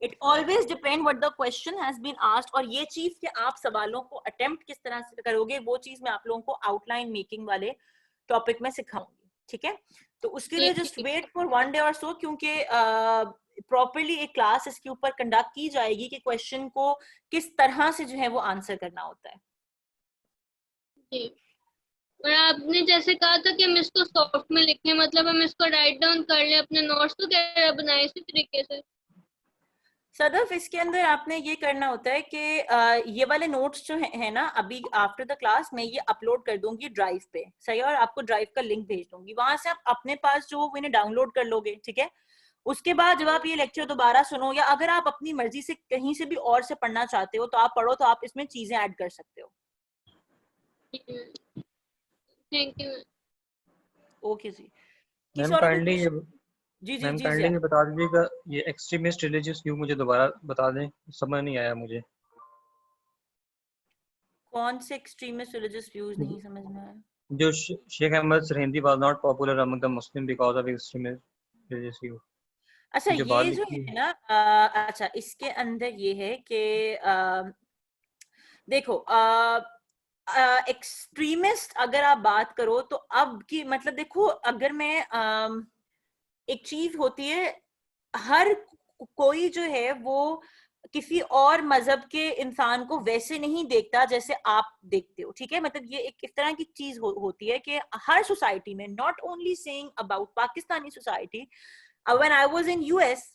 it always depend what the question has been asked. और ये चीज कि आप सवालों को अटेम्प्ट किस तरह से करोगे वो चीज मैं आप लोगों को आउटलाइन मेकिंग वाले टॉपिक में सिखाऊंगी. ठीक है, तो उसके लिए जस्ट वेट फॉर 1 डे और सो, क्योंकि प्रॉपरली एक क्लास इसके ऊपर कंडक्ट की जाएगी कि क्वेश्चन को किस तरह से जो है वो आंसर करना होता है. जी, और आपने जैसे कहा था कि हम इसको सॉफ्ट में लिखें, मतलब हम इसको राइट डाउन कर लें, अपने नोट्स वगैरह बनाए इसी तरीके से. सदफ, इसके अंदर आपने ये करना होता है कि ये वाले नोट्स जो है ना, अभी आफ्टर द क्लास मैं ये अपलोड कर दूंगी ड्राइव पे, सही, और आपको ड्राइव का लिंक भेज दूंगी. वहां से आप अपने पास जो इन्हें डाउनलोड कर लोगे. ठीक है, उसके बाद जब आप ये लेक्चर दोबारा सुनो या अगर आप अपनी मर्जी से कहीं से भी और से पढ़ना चाहते हो तो आप पढ़ो, तो आप इसमें चीजें ऐड कर सकते हो. Thank you. ओके जी. मैम काइंडली ये जी जी मैम जी काइंडली ये बता दीजिएगा ये एक्सट्रीमिस्ट रिलीजियस व्यू मुझे दोबारा बता दें, समझ नहीं आया मुझे. कौन से एक्सट्रीमिस्ट रिलीजियस व्यूज नहीं समझ में आया? जो Sheikh Ahmad Sirhindi was not popular among the Muslim because of extremist religious view. अच्छा, जो ये जो है ना, अच्छा इसके अंदर ये है कि देखो एक्सट्रीमिस्ट अगर आप बात करो तो अब की मतलब देखो, अगर मैं एक चीज होती है, हर कोई जो है वो किसी और मजहब के इंसान को वैसे नहीं देखता जैसे आप देखते हो. ठीक है, मतलब ये एक इस तरह की चीज होती है कि हर सोसाइटी में, not only saying about Pakistani society, when I was in US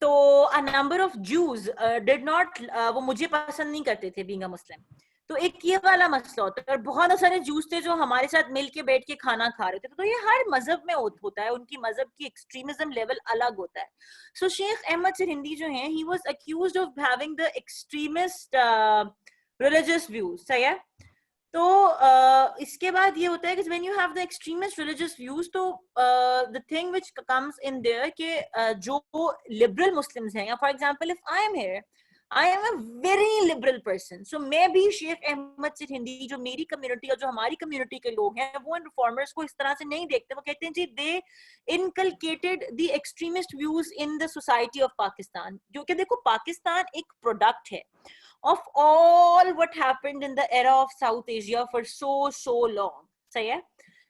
तो a number of Jews did not, वो मुझे पसंद नहीं करते थे बीइंग अ मुस्लिम. तो एक ये वाला मसला होता है. और बहुत सारे जूस थे जो हमारे साथ मिलके बैठ के खाना खा रहे थे. तो ये हर मजहब में होता है, उनकी मजहब की एक्सट्रीमिज्म लेवल अलग होता है. सो शेख अहमद सिरहिंदी जो हैं, he was accused of having the extremist religious views. सही है, तो इसके बाद ये होता है कि when you have the extremist religious views, तो the thing which comes in there कि जो लिबरल मुस्लिम्स हैं, या for example if I am here, I am a very liberal person. So मैं भी शेख अहमद सिरहिंदी, जो मेरी कम्युनिटी और जो हमारी कम्युनिटी के लोग हैं, वो इन रिफॉर्मर्स को इस तरह से नहीं देखते. वो कहते हैं जी they inculcated the extremist views in the society of Pakistan. जो कि देखो, पाकिस्तान एक प्रोडक्ट है of all what happened in the era of South Asia for so long. सही है.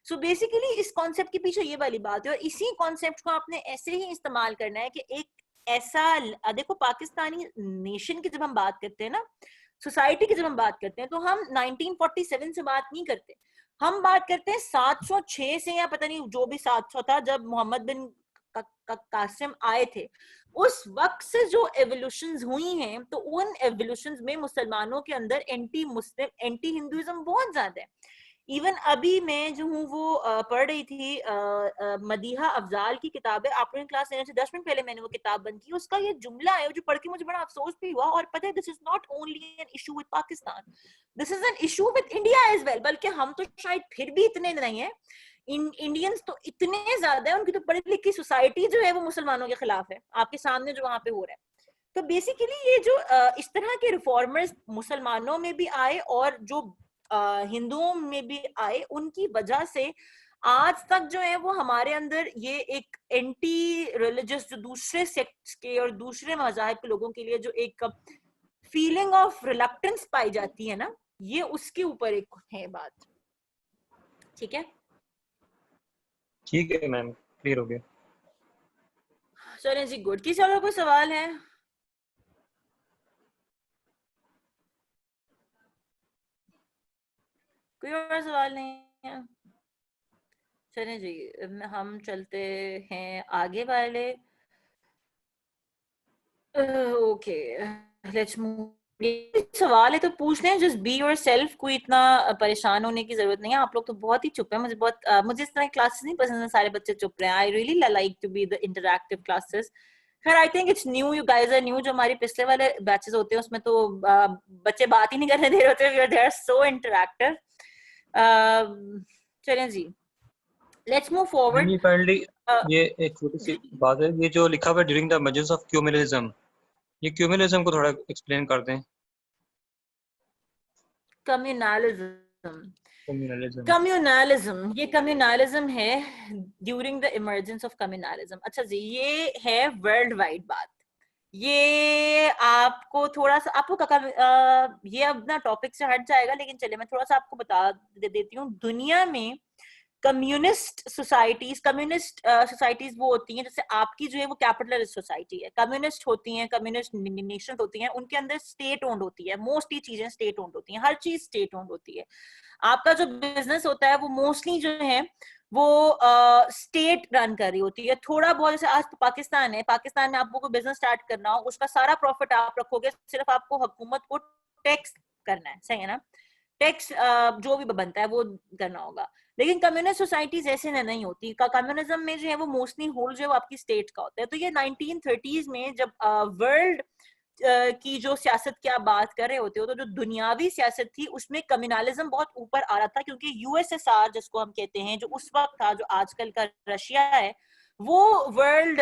So basically इस कॉन्सेप्ट के पीछे ये वाली बात है, और इसी कॉन्सेप्ट को आपने ऐसे ही इस्तेमाल करना है कि एक ऐसा, देखो पाकिस्तानी नेशन की जब हम बात करते हैं ना, सोसाइटी की जब हम बात करते हैं, तो हम 1947 से बात नहीं करते. हम बात करते हैं 706 से, या पता नहीं जो भी 700 था, जब मोहम्मद बिन कासिम आए थे, उस वक्त से जो एवोल्यूशंस हुई हैं, तो उन एवोल्यूशंस में मुसलमानों के अंदर एंटी मुस्लिम, एंटी हिंदुइज्म बहुत ज्यादा है। इवन अभी मैं जो हूँ वो पढ़ रही थी मदीहा अफजाल की किताब है, आपने क्लास लेने से 10 मिनट पहले मैंने वो किताब बंद की, उसका ये जुमला है जो पढ़ के मुझे बड़ा अफसोस भी हुआ। और पता है, this is not only an issue with Pakistan, this is an issue with India as well. बल्कि हम तो शायद फिर भी इतने नहीं है, इंडियंस तो इतने ज्यादा है, उनकी तो पढ़ी लिखी सोसाइटी जो है वो मुसलमानों के खिलाफ है, आपके सामने जो वहां पे हो रहा है। तो बेसिकली ये जो इस तरह के रिफॉर्मर्स मुसलमानों में भी आए और जो हिंदुओं में भी आए, उनकी वजह से आज तक जो है वो हमारे अंदर ये एक एंटी रिलीजियस, जो दूसरे सेक्ट्स के और दूसरे मज़ाहिब के लोगों के लिए जो एक फीलिंग ऑफ रिलक्टेंस पाई जाती है ना, ये उसके ऊपर एक है बात। ठीक है, ठीक है मैम, क्लियर हो गया। चलें जी, गुड। किसी और कोई सवाल है? कोई और सवाल नहीं है? चलें जी, हम चलते हैं आगे वाले। Okay, let's move. सवाल है तो पूछ लें, जस्ट बी योरसेल्फ, कोई इतना परेशान होने की जरूरत नहीं है। आप लोग तो बहुत ही चुप है, मुझे बहुत मुझे इस तरह की क्लासेस नहीं पसंद है, सारे बच्चे चुप रहे हैं। I really like to be the interactive classes. खैर, I think it's new, you guys are new. जो हमारे पिछले वाले बैचेस होते हैं उसमें तो बच्चे बात ही नहीं करने दे रहे होते, दे आर सो इंटरैक्टिव। चलें जी, लेट्स मूव फॉरवर्ड। फाइनली ये एक छोटी सी बात है, ये जो लिखा हुआ है ड्यूरिंग द एमर्जेंस ऑफ क्यूमुलिज्म, ये क्यूमुलिज्म को थोड़ा एक्सप्लेन कर दें। कम्युनलिज्म, ये कम्युनलिज्म है during the emergence of communalism. अच्छा जी, ये है वर्ल्ड वाइड बात। ये आपको थोड़ा सा, आपको ये अब ना टॉपिक से हट जाएगा, लेकिन चलिए मैं थोड़ा सा आपको बता देती हूँ। दुनिया में कम्युनिस्ट सोसाइटीज वो होती हैं, जैसे आपकी जो है वो कैपिटलिस्ट सोसाइटी है, कम्युनिस्ट होती हैं, कम्युनिस्ट नेशन होती हैं, उनके अंदर स्टेट ओन्ड होती है, मोस्टली चीजें स्टेट ओन्ड होती हैं, हर चीज स्टेट ओन्ड होती है। आपका जो बिजनेस होता है वो मोस्टली जो है वो स्टेट रन कर रही होती है। थोड़ा बहुत, जैसे आज तो पाकिस्तान है, पाकिस्तान में आपको कोई बिजनेस स्टार्ट करना हो, उसका सारा प्रॉफिट आप रखोगे, सिर्फ आपको हुकूमत को टैक्स करना है, सही है ना? टैक्स जो भी बनता है वो करना होगा। लेकिन कम्युनिस्ट सोसाइटीज ऐसे नहीं होती। कम्युनिज्म में जो है वो मोस्टली होल्ड जो है वो आपकी स्टेट का होता है। तो ये 1930s में जब वर्ल्ड की जो सियासत की आप बात कर रहे होते हो, तो जो दुनियावी सियासत थी उसमें कम्युनलिज्म बहुत ऊपर आ रहा था, क्योंकि यूएसएसआर जिसको हम कहते हैं, जो उस वक्त था, जो आजकल का रशिया है, वो वर्ल्ड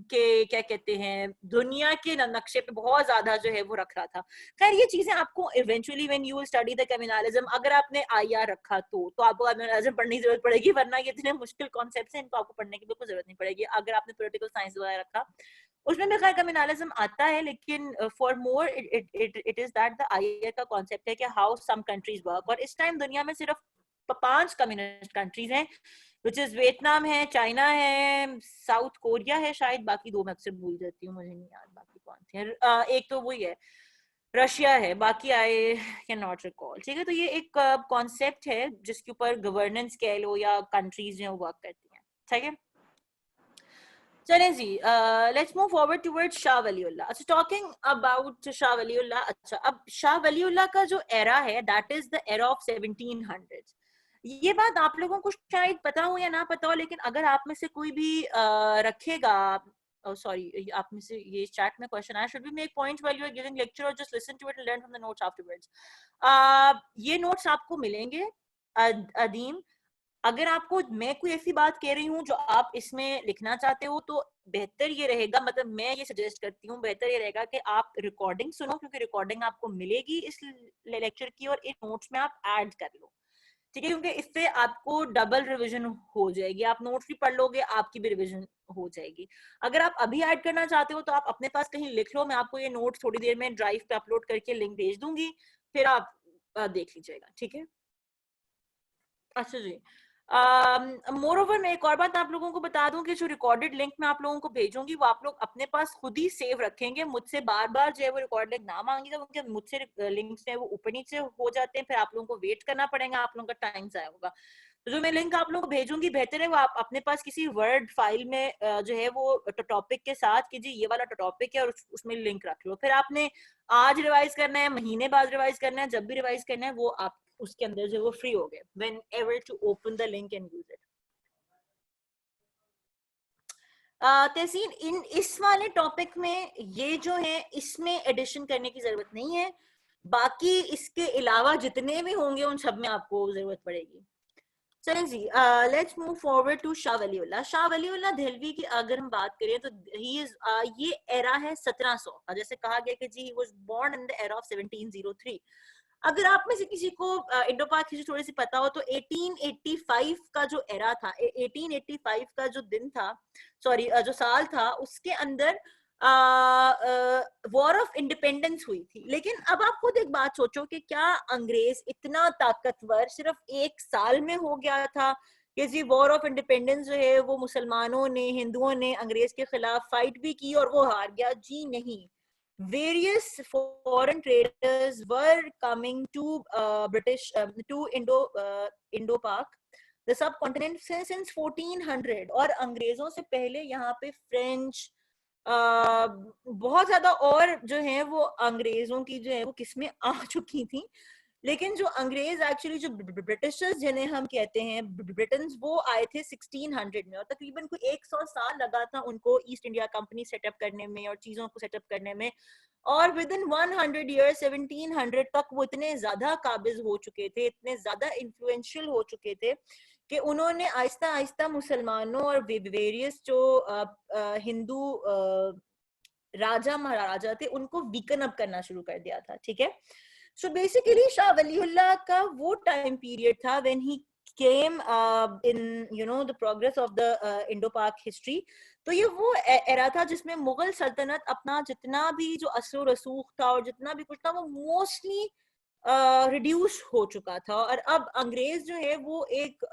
के क्या कहते हैं, दुनिया के नक्शे पे बहुत ज्यादा जो है वो रख रहा था। खैर, ये चीजें आपको eventually when you study the communalism, अगर आपने आईआर रखा तो आपको कम्युनलिज्म पढ़ने की जरूरत पड़ेगी, वरना ये इतने मुश्किल कॉन्सेप्ट्स हैं, इनको आपको पढ़ने की बिल्कुल जरूरत नहीं पड़ेगी। अगर आपने पॉलिटिकल साइंस वगैरह रखा, उसमें भी खैर कम्युनलिज्म आता है, लेकिन for more it is that the IR का कॉन्सेप्ट है कि हाउ सम कंट्रीज वर्क। और इस टाइम दुनिया में सिर्फ 5 कम्युनिस्ट कंट्रीज हैं, विच इज वियतनाम है, चाइना है, साउथ कोरिया है, शायद बाकी 2 मैं अक्सर भूल जाती हूँ, मुझे नहीं याद बाकी कौन थे। एक तो वही है, रशिया है, बाकी आई कैन नॉट रिकॉल। ठीक है, तो ये एक कॉन्सेप्ट है जिसके ऊपर गवर्नेंस कह लो या कंट्रीज जो वर्क करती हैं। ठीक है, चलें जी, let's move forward towards Shah Waliullah. अच्छा, टॉकिंग अबाउट शाह वलीउल्लाह, अच्छा, अब शाह वलीउल्लाह का जो एरा है, that is the era of 1700। ये बात आप लोगों को शायद पता हो या ना पता हो, लेकिन अगर आप में से कोई भी रखेगा, सॉरी, आप में से ये चैट में क्वेश्चन आया, should be make point while you are giving lecture और just listen to it and learn from the notes afterwards. ये नोट्स आपको मिलेंगे अदीम। अगर आपको मैं कोई ऐसी बात कह रही हूँ जो आप इसमें लिखना चाहते हो, तो बेहतर ये रहेगा, मतलब मैं ये सजेस्ट करती हूँ, बेहतर ये रहेगा कि आप रिकॉर्डिंग सुनो, क्योंकि रिकॉर्डिंग आपको मिलेगी इस लेक्चर की, और इन नोट्स में आप ऐड कर लो। ठीक है, क्योंकि इससे आपको डबल रिवीजन हो जाएगी, आप नोट्स भी पढ़ लोगे, आपकी भी रिवीजन हो जाएगी। अगर आप अभी ऐड करना चाहते हो तो आप अपने पास कहीं लिख लो, मैं आपको ये नोट्स थोड़ी देर में ड्राइव पे अपलोड करके लिंक भेज दूंगी, फिर आप देख लीजिएगा। ठीक है, अच्छा जी, मोर ओवर मैं एक और बात आप लोगों को बता दूं कि जो रिकॉर्डेड लिंक मैं आप लोगों को भेजूंगी वो आप लोग अपने पास खुद ही सेव रखेंगे, मुझसे बार बार जो है वो रिकॉर्ड लिंक ना मांगिएगा, क्योंकि मुझसे लिंक्स जो है वो ऊपर नीचे हो जाते हैं, फिर आप लोगों को वेट करना पड़ेगा, आप लोगों का टाइम जाया होगा। तो जो मैं लिंक आप लोगों को भेजूंगी, बेहतर है वो आप अपने पास किसी वर्ड फाइल में जो है वो टॉपिक के साथ कि जी ये वाला टॉपिक है और उसमें लिंक रख लो। फिर आपने आज रिवाइज करना है, महीने बाद रिवाइज करना है, जब भी रिवाइज करना है वो आप उसके अंदर जो वो फ्री हो गए whenever to open the link and use it. Tehseen, in इस वाले टॉपिक में ये जो है इसमें एडिशन करने की जरूरत नहीं है, बाकी इसके अलावा जितने भी होंगे उन सब में आपको जरूरत पड़ेगी। चलें जी, let's move forward to Shah Waliullah. Shah Waliullah Dehlvi की अगर हम बात करें तो ही इज ये एरा है 1700, जैसे कहा गया कि जी he was born in the era of 1703। अगर आप में से किसी को इंडो पाक हिस्ट्री थोड़ी सी पता हो तो 1885 का जो एरा था, 1885 का जो दिन था, सॉरी जो साल था, उसके अंदर वॉर ऑफ इंडिपेंडेंस हुई थी। लेकिन अब आप खुद एक बात सोचो कि क्या अंग्रेज इतना ताकतवर सिर्फ एक साल में हो गया था कि जी वॉर ऑफ इंडिपेंडेंस जो है वो मुसलमानों ने, हिंदुओं ने अंग्रेज के खिलाफ फाइट भी की और वो हार गया? जी नहीं। various foreign traders were coming to British to Indo-Pak, the subcontinent since 1400, और अंग्रेजों से पहले यहाँ पे फ्रेंच बहुत ज्यादा और जो है वो अंग्रेजों की जो है वो किस्में आ चुकी थी। लेकिन जो अंग्रेज एक्चुअली जो ब्रिटिशर्स जिन्हें हम कहते हैं ब्रिटन्स, वो आए थे 1600 में, और तकरीबन कोई 100 साल लगा था उनको ईस्ट इंडिया कंपनी सेटअप करने में और चीजों को सेटअप करने में। और विद इन 100 ईयर्स 1700 तक वो इतने ज्यादा काबिज हो चुके थे, इतने ज्यादा इन्फ्लुएंशियल हो चुके थे कि उन्होंने आहिस्ता आहिस्ता मुसलमानों और वेरियस जो हिंदू राजा महाराजा थे उनको वीकन अप करना शुरू कर दिया था। ठीक है, सो बेसिकली शाह वलीउल्लाह का वो टाइम पीरियड था when he came in the progress of the Indo-Pak history। तो ये वो एरा था जिसमें मुगल सल्तनत अपना जितना भी जो असर रसूख था और जितना भी कुछ था वो मोस्टली रिड्यूस हो चुका था, और अब अंग्रेज जो है वो एक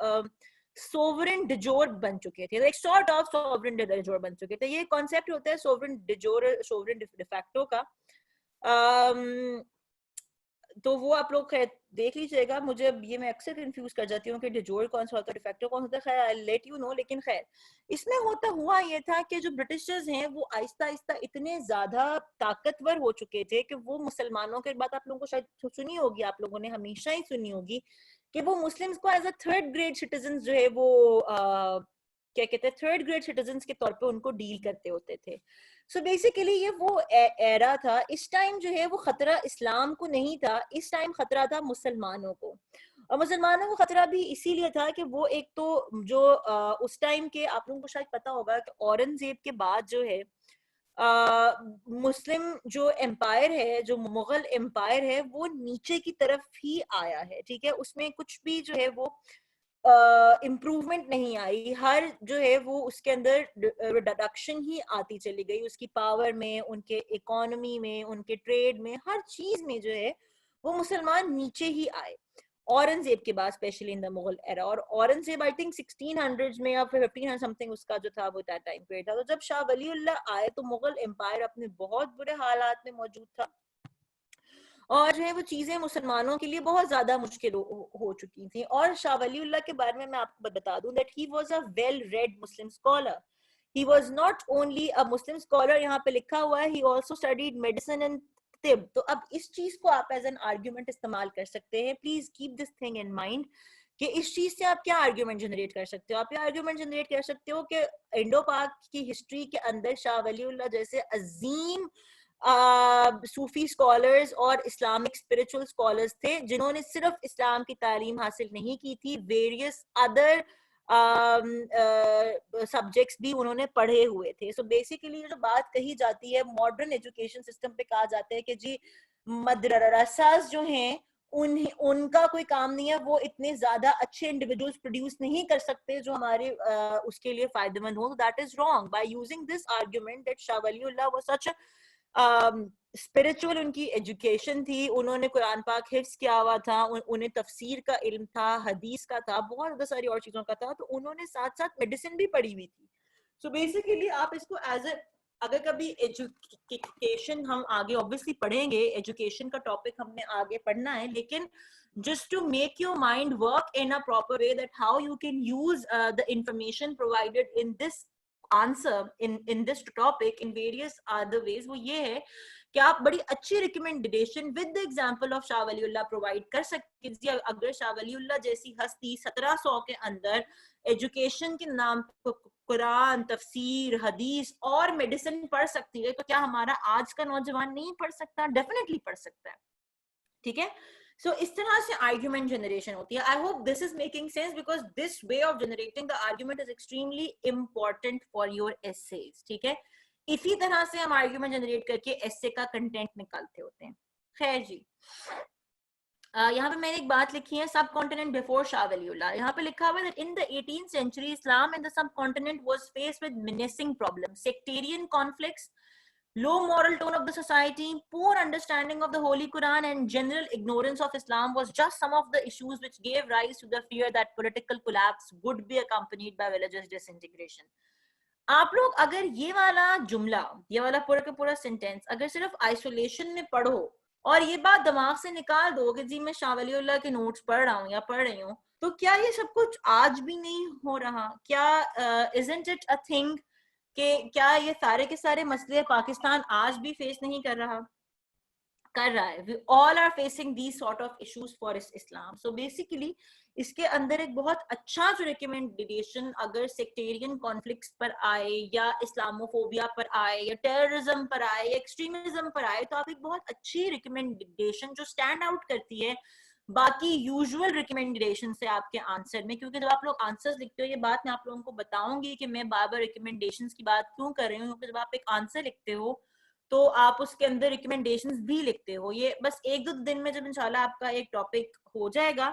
सोवरेन डिजोर बन चुके थे, एक सॉर्ट ऑफ सोवरेन डिजोर बन चुके थे। ये कॉन्सेप्ट होता है सोवरेन डिजोर, सोवरेन डिफैक्टो का। तो वो आप लोग देख लीजिएगा, मुझे ये मैं अक्सर कंफ्यूज कर जाती हूँ कि डिजोर कौन सा होता है, डिफैक्टो कौन होता है। खैर आई लेट यू नो। लेकिन खैर इसमें होता हुआ ये था कि जो ब्रिटिशर्स हैं वो आहिस्ता आहिस्ता इतने ज्यादा ताकतवर हो चुके थे कि वो मुसलमानों के, बात आप लोगों को शायद सुनी होगी, आप लोगों ने हमेशा ही सुनी होगी कि वो मुस्लिम्स को as a third grade citizen जो है वो क्या कहते हैं, थर्ड ग्रेड सिटीजन के तौर पे उनको डील करते होते थे। सो बेसिकली ये वो एरा था। इस टाइम जो है वो खतरा इस्लाम को नहीं था, इस टाइम खतरा था मुसलमानों को। और मुसलमानों को खतरा भी इसीलिए था कि वो एक तो जो उस टाइम के, आप लोगों को शायद पता होगा कि औरंगजेब के बाद जो है मुस्लिम जो एम्पायर है, जो मुगल एम्पायर है, वो नीचे की तरफ ही आया है। ठीक है, उसमें कुछ भी जो है वो इम्प्रूवमेंट नहीं आई, हर जो है वो उसके अंदर रिडक्शन ही आती चली गई, उसकी पावर में, उनके इकोनॉमी में, उनके ट्रेड में, हर चीज में जो है वो मुसलमान नीचे ही आए औरंगजेब के बाद, specially in the Mughal era. और औरंगजेब आई थिंक 1600 में या फिर 1500 समथिंग उसका जो था वो टाइम पीरियड था। तो जब शाह वलीउल्लाह आए तो मुगल एम्पायर अपने बहुत बुरे हालात में मौजूद था, और जो है वो चीजें मुसलमानों के लिए बहुत ज्यादा मुश्किल हो चुकी थी। और शाह वलीउल्लाह के बारे में मैं आपको बता दूं that he was a well read Muslim scholar. He was not only a Muslim scholar, यहाँ पे लिखा हुआ है, he also studied medicine and tibb. तो अब इस चीज को आप एज एन आर्ग्यूमेंट इस्तेमाल कर सकते हैं। Please keep this thing in mind कि इस चीज से आप क्या आर्ग्यूमेंट जनरेट कर सकते हो। आप ये आर्ग्यूमेंट जनरेट कर सकते हो कि इंडो पाक की हिस्ट्री के अंदर शाह वलीउल्लाह जैसे अजीम सूफी स्कॉलर्स और इस्लामिक स्पिरिचुअल स्कॉलर्स थे जिन्होंने सिर्फ इस्लाम की तालीम हासिल नहीं की थी, वेरियस अदर सब्जेक्ट्स भी उन्होंने पढ़े हुए थे। सो बेसिकली जो बात कही जाती है मॉडर्न एजुकेशन सिस्टम पे, कहा जाता है कि जी मदरसास जो हैं उनका कोई काम नहीं है, वो इतने ज्यादा अच्छे इंडिविजुअल्स प्रोड्यूस नहीं कर सकते जो हमारे उसके लिए फायदेमंद हो। That is wrong. By using this argument that Shah Waliullah was such spiritual उनकी एजुकेशन थी, उन्होंने कुरान पाक हिफ्ज किया हुआ था, उन्हें तफसीर का इल्म था, हदीस का था, बहुत ज्यादा सारी और चीजों का था, तो उन्होंने साथ साथ मेडिसिन भी पढ़ी हुई थी। सो बेसिकली आप इसको एज ए अगर कभी एजुकेशन हम आगे ऑब्वियसली पढ़ेंगे, एजुकेशन का टॉपिक हमने आगे पढ़ना है, लेकिन just to make your mind work in a proper way, that how you can use the information provided in this answer, in this topic in various other ways, वो ये है कि आप बड़ी अच्छी recommendation with the example of Shah Waliullah provide कर सकते हैं। अगर शाह वलीउल्लाह जैसी हस्ती 1700 के अंदर एजुकेशन के नाम पर कुरान, तफसीर, हदीस और मेडिसिन पढ़ सकती है, तो क्या हमारा आज का नौजवान नहीं पढ़ सकता? डेफिनेटली पढ़ सकता है, ठीक है। So इस तरह से आर्ग्यूमेंट जनरेशन होती है। I hope this is making sense, because this way of generating the argument is extremely important for your essays, ठीक है। इसी तरह से हम आर्ग्यूमेंट जनरेट करके एसे का कंटेंट निकालते होते हैं। खैर जी, यहाँ पे मैंने एक बात लिखी है, सब कॉन्टिनेंट बिफोर शाह वलीउल्लाह। यहाँ पे लिखा हुआ है in the 18th century Islam in the sub continent was faced with menacing problems, sectarian conflicts, low moral tone of the society, poor understanding of the Holy Quran, and general ignorance of Islam was just some of the issues which gave rise to the fear that political collapse would be accompanied by religious disintegration. आप लोग अगर ये वाला जुमला, ये वाला पूरा का पूरा सेंटेंस अगर सिर्फ आइसोलेशन में पढ़ो और ये बात दिमाग से निकाल दो कि जी मैं शाह वलीउल्लाह के नोट्स पढ़ रहा हूँ या पढ़ रही हूँ, तो क्या ये सब कुछ आज भी नहीं हो रहा? क्या isn't it a thing कि क्या ये सारे के सारे मसले पाकिस्तान आज भी फेस नहीं कर रहा है? We all are facing these sort of issues for Islam. So basically इसके अंदर एक बहुत अच्छा जो रिकमेंडेशन अगर सेक्टेरियन कॉन्फ्लिक्ट्स पर आए या इस्लामोफोबिया पर आए या टेररिज्म पर आए या एक्सट्रीमिज्म पर आए, तो आप एक बहुत अच्छी रिकमेंडेशन जो स्टैंड आउट करती है बाकी यूजुअल रिकमेंडेशन से आपके आंसर में, क्योंकि जब आप लोग आंसर्स लिखते हो, ये बात मैं आप लोगों को बताऊंगी कि मैं बार बार रिकमेंडेशंस की बात क्यों कर रही हूँ, क्योंकि जब आप एक आंसर लिखते हो तो आप उसके अंदर रिकमेंडेशंस भी लिखते हो। ये बस 1-2 दिन में जब इंशाल्लाह आपका एक टॉपिक हो जाएगा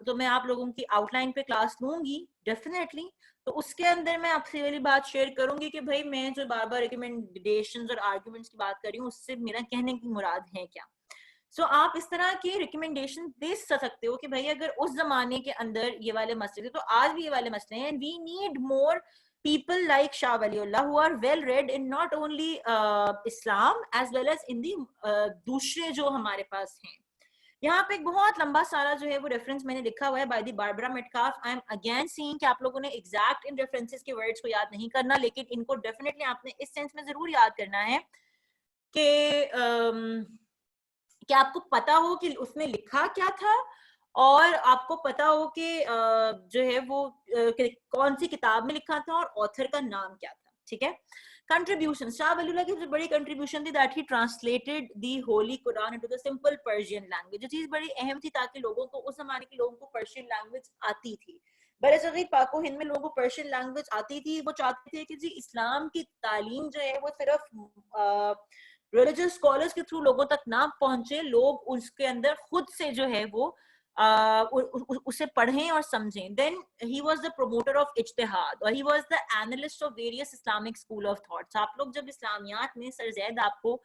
तो मैं आप लोगों की आउटलाइन पे क्लास लूंगी डेफिनेटली, तो उसके अंदर मैं आपसे वाली बात शेयर करूंगी कि भाई मैं जो बार बार रिकमेंडेशंस और आर्ग्यूमेंट्स की बात कर रही हूँ उससे मेरा कहने की मुराद है क्या। सो आप इस तरह के रिकमेंडेशन दे सकते हो कि भाई अगर उस जमाने के अंदर ये वाले मसले थे तो आज भी ये वाले मसले हैं, and we need more people like Shah Waliullah who are well read in not only Islam as well as in the दूसरे जो हमारे पास हैं। यहाँ पे एक बहुत लंबा सारा जो है वो रेफरेंस मैंने लिखा हुआ है by the Barbara Metcalfe. I am again seeing कि आप लोगों ने एग्जैक्ट इन रेफरेंसेस के वर्ड्स को याद नहीं करना, लेकिन इनको डेफिनेटली आपने इस सेंस में जरूर याद करना है कि आपको पता हो कि उसने लिखा क्या था और आपको पता हो कि जो है वो कौन सी किताब में लिखा था और ऑथर का नाम क्या था, ठीक है। कंट्रीब्यूशन, शाह वलीउल्लाह की जो बड़ी कंट्रीब्यूशन थी that he translated the Holi Quran into the simple Persian language. ये चीज बड़ी अहम थी ताकि लोगों को, उस जमाने के लोगों को पर्शियन लैंग्वेज आती थी। बरसगीर पाको हिंद में लोगों को पर्शियन लैंग्वेज आती थी। वो चाहते थे कि जी इस्लाम की तालीम जो है वो सिर्फ रिलीजियस स्कॉलर्स के थ्रू लोगों तक ना पहुंचे, लोग उसके अंदर खुद से जो है वो उसे पढ़ें और समझें। Then he was the promoter of ijtihad और he was the analyst of various Islamic school of thoughts. आप लोग जब इस्लामियात में सर जैद आपको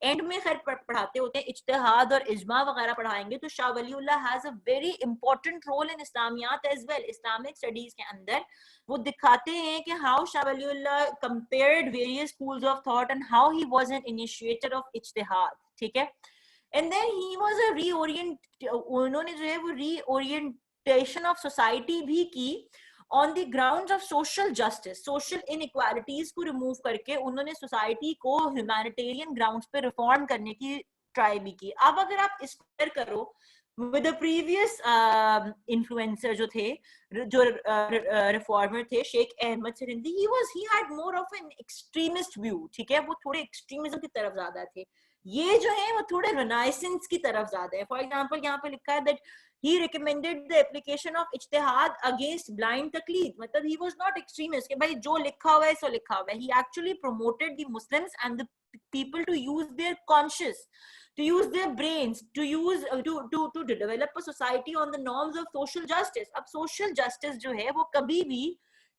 एंड में खैर पढ़ाते होते हैं, इज्तिहाद और इजमा वगैरह पढ़ाएंगे, तो Shah Waliullah has a very important role in Islamiyat as well. Islamic studies के अंदर वो दिखाते हैं कि how Shah Waliullah compared various schools of thought and how he was an initiator of ijtihad, ठीक है। And then he was a उन्होंने जो है वो रीओरिएंटेशन ऑफ सोसाइटी भी की on the grounds of social justice. Social inequalities को रिमूव करके उन्होंने सोसाइटी को ह्यूमैनिटेरियन ग्राउंड्स पे रिफॉर्म करने की ट्राई भी की। अब अगर आप इस पर करो with the previous influencer जो थे, जो रिफॉर्मर थे, Sheikh Ahmad सिरिंदी, he had more of an extremist view, ठीक है। वो थोड़े एक्सट्रीमिज्म की तरफ ज्यादा थे। ये जो है वो थोड़े रिनाइसेंस की तरफ ज्यादा है। फॉर एग्जांपल यहाँ पे लिखा है that he recommended the application of ijtihad against blind taqlid, मतलब he was not extremist कि भाई जो लिखा हुआ है सो लिखा हुआ है। He actually promoted the Muslims and the people to use their conscious, to use their brains, to use to develop a society on the norms of social justice। अब social justice जो है वो कभी भी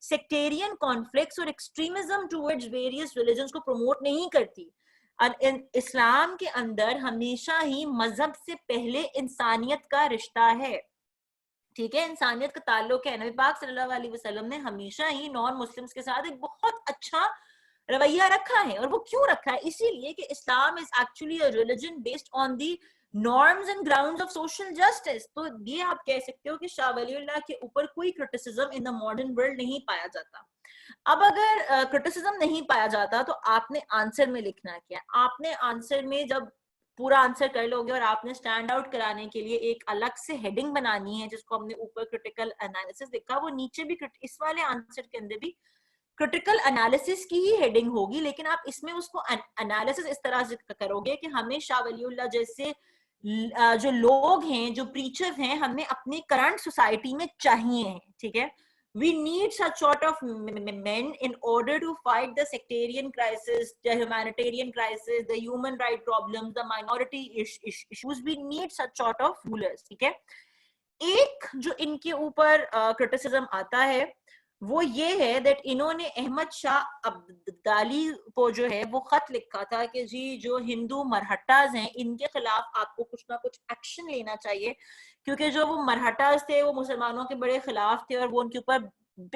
sectarian conflicts और extremism towards various religions को promote नहीं करती। इस्लाम के अंदर हमेशा ही मजहब से पहले इंसानियत का रिश्ता है, ठीक है। इंसानियत का ताल्लुक है। नबी पाक सल्लल्लाहु अलैहि वसल्लम ने हमेशा ही नॉन मुस्लिम्स के साथ एक बहुत अच्छा रवैया रखा है। और वो क्यों रखा है? इसीलिए कि Islam is actually a religion based on the norms and grounds of social justice. तो ये आप कह सकते हो कि शाह वलीउल्लाह के ऊपर कोई criticism in the modern world नहीं पाया जाता। अब अगर क्रिटिसिज्म नहीं पाया जाता तो आपने आंसर में लिखना क्या? आपने आंसर में जब पूरा आंसर कर लोगे और आपने स्टैंड आउट कराने के लिए एक अलग से हेडिंग बनानी है, जिसको हमने ऊपर क्रिटिकल एनालिसिस लिखा, वो नीचे भी इस वाले आंसर के अंदर भी क्रिटिकल एनालिसिस की ही हेडिंग होगी, लेकिन आप इसमें उसको एनालिसिस इस तरह से करोगे कि हमें शाह वलीउल्लाह जैसे जो लोग हैं, जो प्रीचर हैं, हमें अपनी करंट सोसाइटी में चाहिए, ठीक है? We need such sort of men in order to fight the sectarian crisis, the humanitarian crisis, the human right problems, the minority issues. We need such sort of rulers, ठीक है? एक जो इनके ऊपर क्रिटिसिज्म आता है वो ये है दैट इन्होंने अहमद शाह अब्दाली को जो है वो खत लिखा था कि जी जो हिंदू मरहट्टाज हैं इनके खिलाफ आपको कुछ ना कुछ एक्शन लेना चाहिए, क्योंकि जो वो मरहट्टाज थे वो मुसलमानों के बड़े खिलाफ थे और वो उनके ऊपर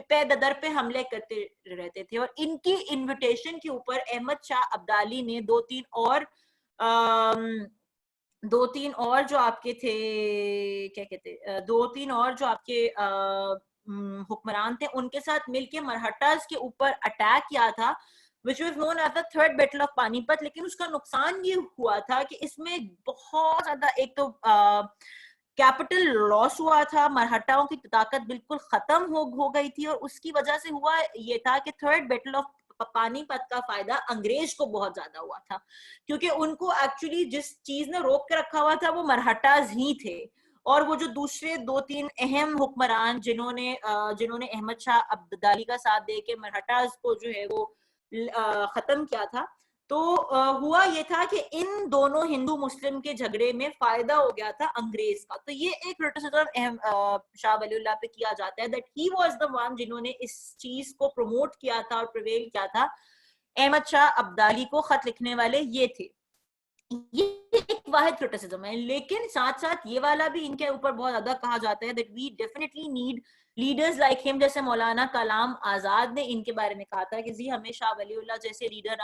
पे दर पे हमले करते रहते थे। और इनकी इनविटेशन के ऊपर अहमद शाह अब्दाली ने दो तीन और जो आपके थे, क्या कहते, दो तीन और जो आपके हुक्मरान थे उनके साथ मिलके मरहट्टाज के ऊपर अटैक किया था, which was known as the third battle of Panipat. लेकिन उसका नुकसान ये हुआ था कि इसमें बहुत ज्यादा एक तो कैपिटल लॉस हुआ था, मरहट्टाओं की ताकत बिल्कुल खत्म हो गई थी, और उसकी वजह से हुआ ये था कि थर्ड बैटल ऑफ पानीपत का फायदा अंग्रेज को बहुत ज्यादा हुआ था, क्योंकि उनको एक्चुअली जिस चीज ने रोक के रखा हुआ था वो मरहट्टाज ही थे। और वो जो दूसरे दो तीन अहम हुक्मरान जिन्होंने अहमद शाह अब्दाली का साथ दे के मरहट्टाज को जो है वो खत्म किया था, तो हुआ ये था कि इन दोनों हिंदू मुस्लिम के झगड़े में फायदा हो गया था अंग्रेज का। तो ये एक क्रिटिसिज्म शाह वलीउल्लाह पे किया जाता है that he was the one जिन्होंने इस चीज को प्रमोट किया था और प्रिवेल किया था। अहमद शाह अब्दाली को खत लिखने वाले ये थे। ये एक वाहिद क्रिटिसिज्म है, लेकिन साथ साथ ये वाला भी इनके ऊपर बहुत ज्यादा कहा जाता है that we definitely need leaders like him. जैसे मौलाना कलाम आजाद ने इनके बारे में कहा था कि जी हमें शाह वलीउल्लाह जैसे लीडर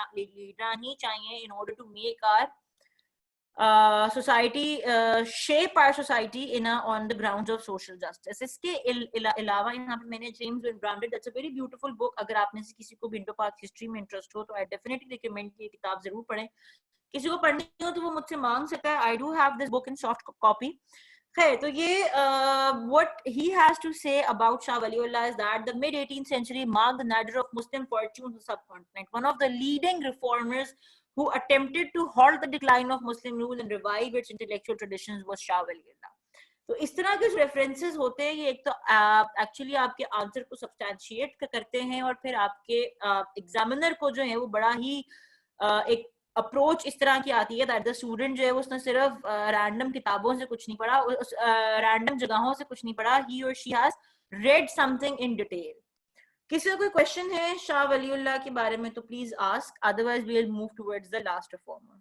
ही चाहिए in order to make our society, shape our society in on the grounds of social justice. इसके अलावा यहाँ पे मैंने James branded, that's a very beautiful book, अगर आप में से किसी को भी इंडो पाक हिस्ट्री में इंटरेस्ट हो तो आई डेफिनेटली रिकमेंड कि ये किताब जरूर पढ़ें। किसी को पढ़नी हो तो वो मुझसे मांग सकता है। I do have this book in soft copy. खैर, तो ये what he has to say about Shah Waliullah is that the mid 18th century marked the nadir of Muslim fortunes in the subcontinent. One of the leading reformers who attempted to halt the decline of Muslim rule and revive its intellectual traditions was Shah Waliullah. तो इस तरह के जो रेफरेंसेस होते हैं ये एक तो एक्चुअली आपके आंसर को सब्सटैंशिएट करते हैं, और फिर आपके एग्जामिनर को जो है वो बड़ा ही एक अप्रोच इस तरह की आती है दैट द स्टूडेंट जो है उसने सिर्फ रैंडम किताबों से कुछ नहीं पढ़ा, रैंडम जगहों से कुछ नहीं पढ़ा, ही और she has read something in detail. किसी का कोई क्वेश्चन है शाह वलीउल्लाह के बारे में तो please ask, otherwise we will move towards the last reformer.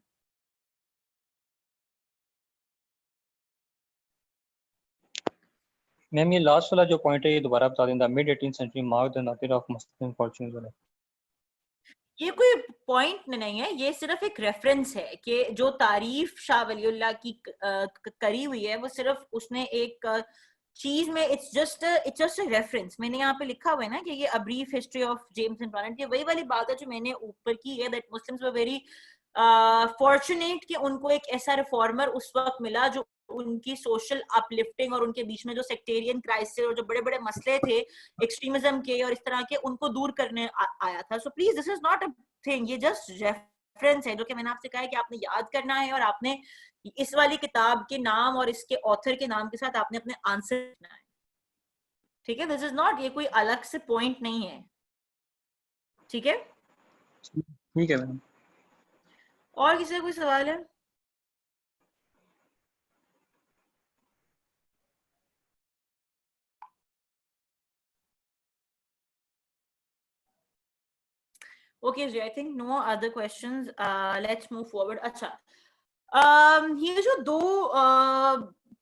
Ma'am ये लास्ट वाला जो पॉइंट है ये दोबारा बता दें, the mid 18th century marked the nadir of Muslim fortunes वाला। ये कोई पॉइंट नहीं है, ये सिर्फ एक रेफरेंस है कि जो तारीफ शाह वलीउल्लाह की करी हुई है वो सिर्फ उसने एक चीज में, इट्स जस्ट अ रेफरेंस। मैंने यहाँ पे लिखा हुआ है ना कि ये a brief history of James and torrent, ये वही वाली बात है जो मैंने ऊपर की है that Muslims were very fortunate कि उनको एक ऐसा रिफॉर्मर उस वक्त मिला जो उनकी सोशल अपलिफ्टिंग और उनके बीच में जो सेक्टेरियन क्राइसिस और जो बड़े बड़े मसले थे एक्सट्रीमिज्म के और इस तरह के, उनको दूर करने आया था। So please this is not a thing, ये जस्ट रेफरेंस है जो कि मैंने आपसे कहा है कि आपने याद करना है और आपने इस वाली किताब के नाम और इसके ऑथर के नाम के साथ आपने अपने आंसर लिखना है, ठीक है? दिस इज नॉट, ये कोई अलग से पॉइंट नहीं है, ठीक है? ठीक है मैम। और किसी का कोई सवाल है? Okay, I think no other questions. Let's move forward. अच्छा, ये जो दो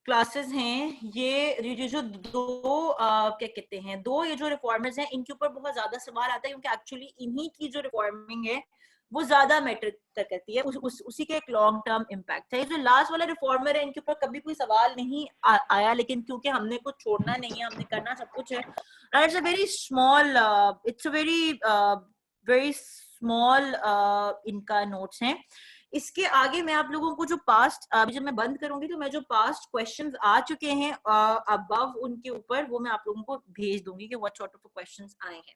क्लासेस हैं ये जो क्या कहते हैं, दो ये जो रिफॉर्मर्स हैं, इनके ऊपर बहुत ज्यादा सवाल आता है, क्योंकि एक्चुअली इन्हीं की जो रिफॉर्मिंग है वो ज्यादा मैटर करती है, उसी के एक लॉन्ग टर्म इम्पैक्ट है। जो लास्ट वाला रिफॉर्मर है, इनके ऊपर कभी कोई सवाल नहीं आया, लेकिन क्योंकि हमने कुछ छोड़ना नहीं है, हमने करना सब कुछ है, and it's a very small, it's a very small इनका नोट्स हैं। इसके आगे मैं आप लोगों को जो पास्ट, अभी जब मैं बंद करूंगी तो मैं जो पास्ट क्वेश्चंस आ चुके हैं अबव उनके ऊपर, वो मैं आप लोगों को भेज दूंगी कि व्हाट सॉर्ट ऑफ क्वेश्चंस आए हैं।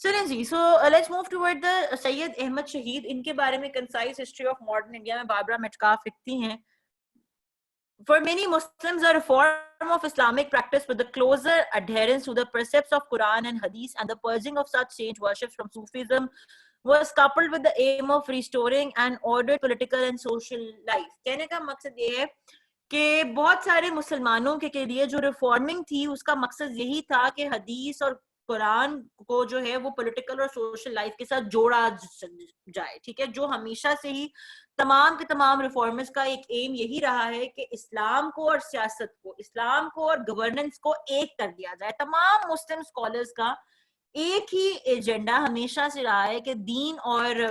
चलें जी, so let's move toward the Syed Ahmad Shaheed. इनके बारे में concise history of modern India में बाबरा मेटकाफ लिखती हैं, For many Muslims, a reform of Islamic practice with the closer adherence to the precepts of Quran and Hadith and the purging of such saint worship from Sufism was coupled with the aim of restoring an ordered political and social life. कहने का मकसद ये है कि बहुत सारे मुसलमानों के लिए जो रिफॉर्मिंग थी उसका मकसद यही था कि हदीस और कुरान को जो है वो पॉलिटिकल और सोशल लाइफ के साथ जोड़ा जाए, ठीक है। जो हमेशा से ही तमाम के तमाम रिफॉर्मर्स का एक एम यही रहा है कि इस्लाम को और सियासत को, इस्लाम को और गवर्नेंस को एक कर दिया जाए। तमाम मुस्लिम स्कॉलर्स का एक ही एजेंडा हमेशा से रहा है कि दीन और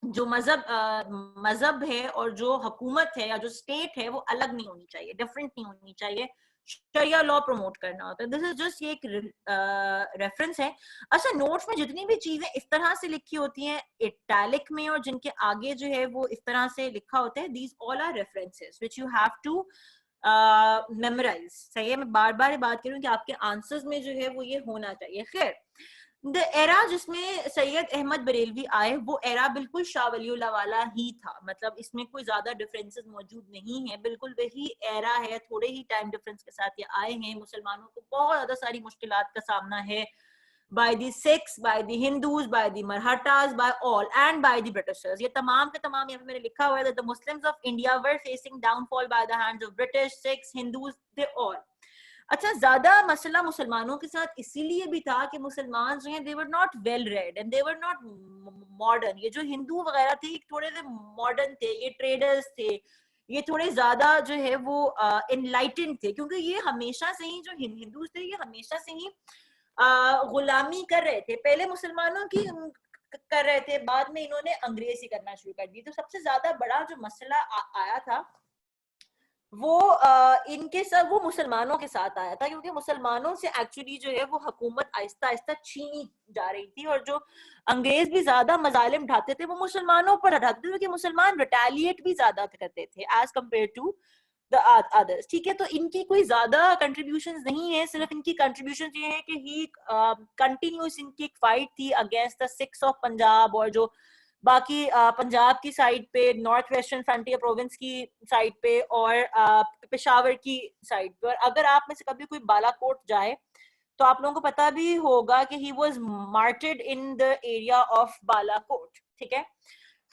जो मजहब है और जो हुकूमत है या जो स्टेट है वो अलग नहीं होनी चाहिए, डिफरेंट नहीं होनी चाहिए, शरिया लॉ प्रमोट करना होता है। दिस इज जस्ट एक रेफरेंस है। अच्छा, नोट्स में जितनी भी चीजें इस तरह से लिखी होती हैं इटैलिक में और जिनके आगे जो है वो इस तरह से लिखा होता है, these all are references which you have to memorise. सही है, मैं बार बार बात करूं कि आपके आंसर्स में जो है वो ये होना चाहिए। खैर, द एरा जिसमें सैयद अहमद बरेलवी आए वो एरा बिल्कुल शाह वलीउल्लाह वाला ही था, मतलब इसमें कोई ज्यादा डिफरेंसेस मौजूद नहीं है, बिल्कुल वही एरा है, थोड़े ही टाइम डिफरेंस के साथ ये आए हैं। मुसलमानों को बहुत ज्यादा सारी मुश्किलात का सामना है by the Sikhs, by the Hindus, by the Marathas, by all, and by the Britishers. ये तमाम के तमाम यहाँ पे मैंने लिखा हुआ है that the Muslims of India were facing downfall by the hands of British, Sikhs, Hindus, they all. अच्छा, ज्यादा मसला मुसलमानों के साथ इसीलिए भी था कि मुसलमान जो हैं they were not well read and they were not modern. ये जो हिंदू वगैरह थे थोड़े से मॉडर्न थे, ये ट्रेडर्स थे, ये थोड़े ज्यादा जो है वो एनलाइटेंड थे, क्योंकि ये हमेशा से ही जो हिंदूज थे ये हमेशा से ही गुलामी कर रहे थे, पहले मुसलमानों की कर रहे थे, बाद में इन्होंने अंग्रेजी करना शुरू कर दी। तो सबसे ज्यादा बड़ा जो मसला आया था वो इनके साथ, वो मुसलमानों के साथ आया था, क्योंकि मुसलमानों से एक्चुअली जो है वो हुकूमत आहिस्ता आहिस्ता छीनी जा रही थी, और जो अंग्रेज भी ज्यादा मजालिम उठाते थे वो मुसलमानों पर उठाते थे, क्योंकि मुसलमान रिटेलिएट भी ज्यादा करते थे as compare to the others, ठीक है। तो इनकी कोई ज्यादा कंट्रीब्यूशंस नहीं है, सिर्फ इनकी कंट्रीब्यूशंस ये है कि ही कंटिन्यूस इनकी एक फाइट थी against the Sikhs of Punjab, और जो बाकी पंजाब की साइड पे, नॉर्थ वेस्टर्न फ्रंटियर प्रोविंस की साइड पे, और पेशावर की साइड पे। और अगर आप में से कभी कोई बालाकोट जाए तो आप लोगों को पता भी होगा कि he was martyred in the area of Balakot, ठीक है।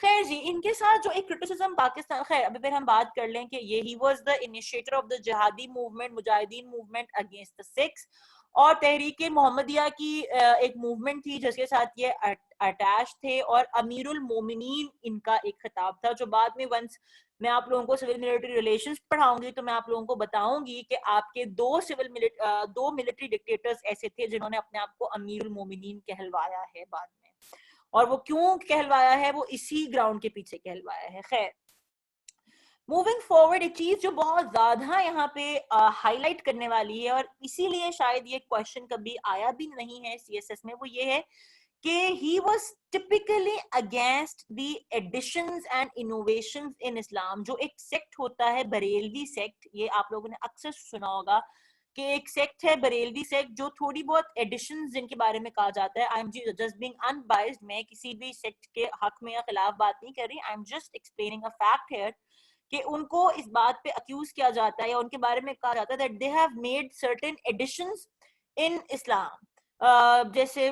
खैर जी, इनके साथ जो एक क्रिटिसिज्म पाकिस्तान, खैर अभी फिर हम बात कर लें कि ये he was the initiator of the jihadi movement, Mujahideen movement against the Sikhs, और तहरीक मोहम्मदिया की एक मूवमेंट थी जिसके साथ ये अटैच थे, और अमीरुल मोमिनीन इनका एक खिताब था, जो बाद में वंस मैं आप लोगों को सिविल मिलिट्री रिलेशंस पढ़ाऊंगी तो मैं आप लोगों को बताऊंगी कि आपके दो मिलिट्री डिक्टेटर्स ऐसे थे जिन्होंने अपने आप को अमीरुल मोमिनीन कहलवाया है बाद में, और वो क्यों कहलवाया है वो इसी ग्राउंड के पीछे कहलवाया है। खैर, मूविंग फॉरवर्ड, एक चीज जो बहुत ज्यादा यहाँ पे हाईलाइट करने वाली है, और इसीलिए शायद ये क्वेश्चन कभी आया भी नहीं है सीएसएस में, वो ये है कि he was typically against the additions and innovations in Islam। जो एक सेक्ट होता है बरेलवी सेक्ट, ये आप लोगों ने अक्सर सुना होगा कि एक सेक्ट है बरेलवी सेक्ट जो थोड़ी बहुत एडिशंस जिनके बारे में कहा जाता है। I am just being unbiased, मैं किसी भी सेक्ट के हक में या खिलाफ बात नहीं कर रही, I am just explaining a fact here कि उनको इस बात पे अक्यूज किया जाता है या उनके बारे में कहा जाता है that they have made certain additions in Islam, जैसे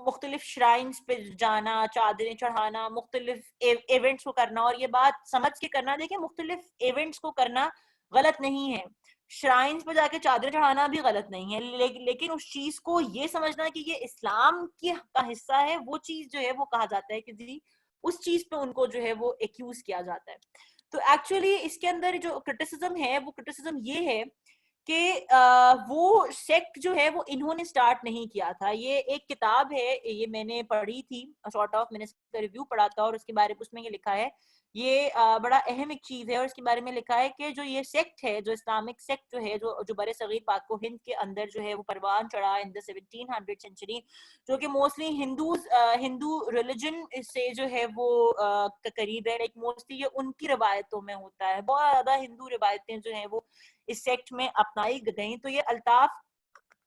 मुख्तलिफ श्राइन्स पे जाना, चादरें चढ़ाना, मुख्तलिफ इवेंट्स को करना, और ये बात समझ के करना, देखिए मुख्तलिफ इवेंट्स को करना गलत नहीं है, श्राइन्स पे जाके चादरें चढ़ाना भी गलत नहीं है, लेकिन उस चीज को ये समझना कि ये इस्लाम का हिस्सा है, वो चीज जो है वो कहा जाता है कि जी उस चीज पे उनको जो है वो एक्यूज किया जाता है। तो एक्चुअली इसके अंदर जो क्रिटिसिज्म है वो क्रिटिसिज्म ये है कि वो सेक्ट जो है वो इन्होंने स्टार्ट नहीं किया था। ये एक किताब है, ये मैंने पढ़ी थी सॉर्ट ऑफ, मैंने इसका रिव्यू पढ़ा था और उसके बारे में उसमें ये लिखा है, ये बड़ा अहम एक चीज है और इसके बारे में लिखा है कि जो ये सेक्ट है, जो इस्लामिक सेक्ट जो है, जो बड़े सगीर पाक को हिंद के अंदर जो है वो परवान चढ़ा इन द 1700 सेंचुरी, जो कि मोस्टली हिंदू रिलीजन से जो है वो करीब है, लाइक मोस्टली ये उनकी रवायतों में होता है, बहुत ज्यादा हिंदू रवायतें जो है वो इस सेक्ट में अपनाई गई। तो ये अल्ताफ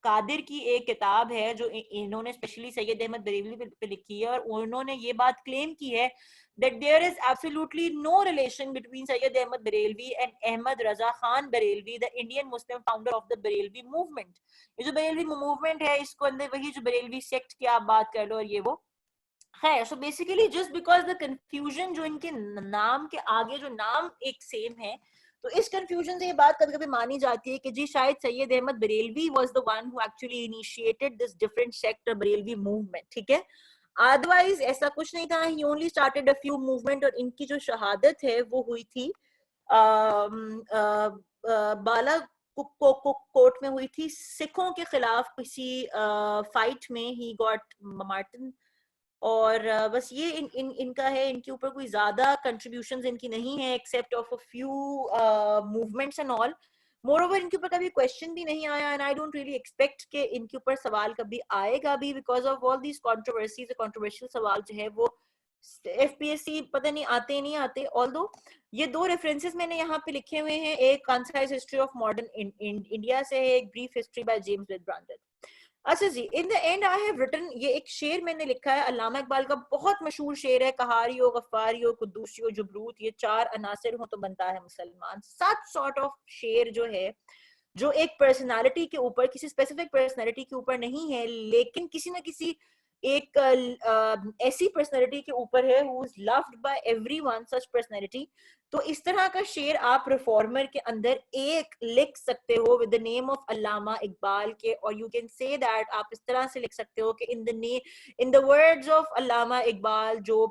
कादिर की एक किताब है जो इन्होंने स्पेशली सैयद अहमद बरेलवी पे लिखी है और उन्होंने ये बात क्लेम की है that there is absolutely no relation between Sayyid Ahmad Barelvi and Ahmad Raza Khan Barelvi, the Indian Muslim founder of the Barelvi movement. ये जो बरेलवी मूवमेंट है, इसको अंदर वही जो बरेलवी सेक्ट की आप बात कर लो और ये वो है। So basically just because the confusion जो इनके नाम के आगे जो नाम एक सेम है, तो इस कंफ्यूजन से ये बात कभी कभी मानी जाती है कि जी शायद Syed Ahmad Barelvi was the one who actually initiated this different sect Barelvi movement, ठीक है। अदरवाइज ऐसा कुछ नहीं था, he only started a few movement और इनकी जो शहादत है वो हुई थी बाला कोट में हुई थी, सिखों के खिलाफ किसी फाइट में ही गॉट मार्टिन। और बस ये इनका है, इनके ऊपर कोई ज्यादा कंट्रीब्यूशंस इनकी नहीं है except of a few movements and all. Moreover इनके ऊपर कभी क्वेश्चन भी नहीं आया and I don't really expect कि इनके ऊपर सवाल कभी आएगा भी, because of all these controversies. Controversial सवाल जो है वो एफपीएससी पता नहीं आते नहीं आते। ऑल्दो ये दो रेफरेंसेस मैंने यहाँ पे लिखे हुए हैं, एक concise history of modern India से है, एक ब्रीफ हिस्ट्री बाय जेम्स विद। अच्छा जी, in the end I have written, ये एक शेर मैंने लिखा है, अल्लामा इकबाल का बहुत मशहूर शेर है, कहारी हो, गफ्फारी हो, कुद्दूसी हो, जुबरूत, ये चार अनासिर हो तो बनता है मुसलमान। सच सॉर्ट ऑफ शेर जो है, जो एक पर्सनालिटी के ऊपर, किसी स्पेसिफिक पर्सनालिटी के ऊपर नहीं है, लेकिन किसी ना किसी एक ऐसी पर्सनालिटी के ऊपर है who is loved by everyone, such personality. तो इस तरह का शेर आप रिफॉर्मर के अंदर एक लिख सकते हो विद द नेम ऑफ अल्लामा इकबाल के, और यू कैन से दैट आप इस तरह से लिख सकते हो कि इन द वर्ड्स ऑफ अल्लामा इकबाल, जो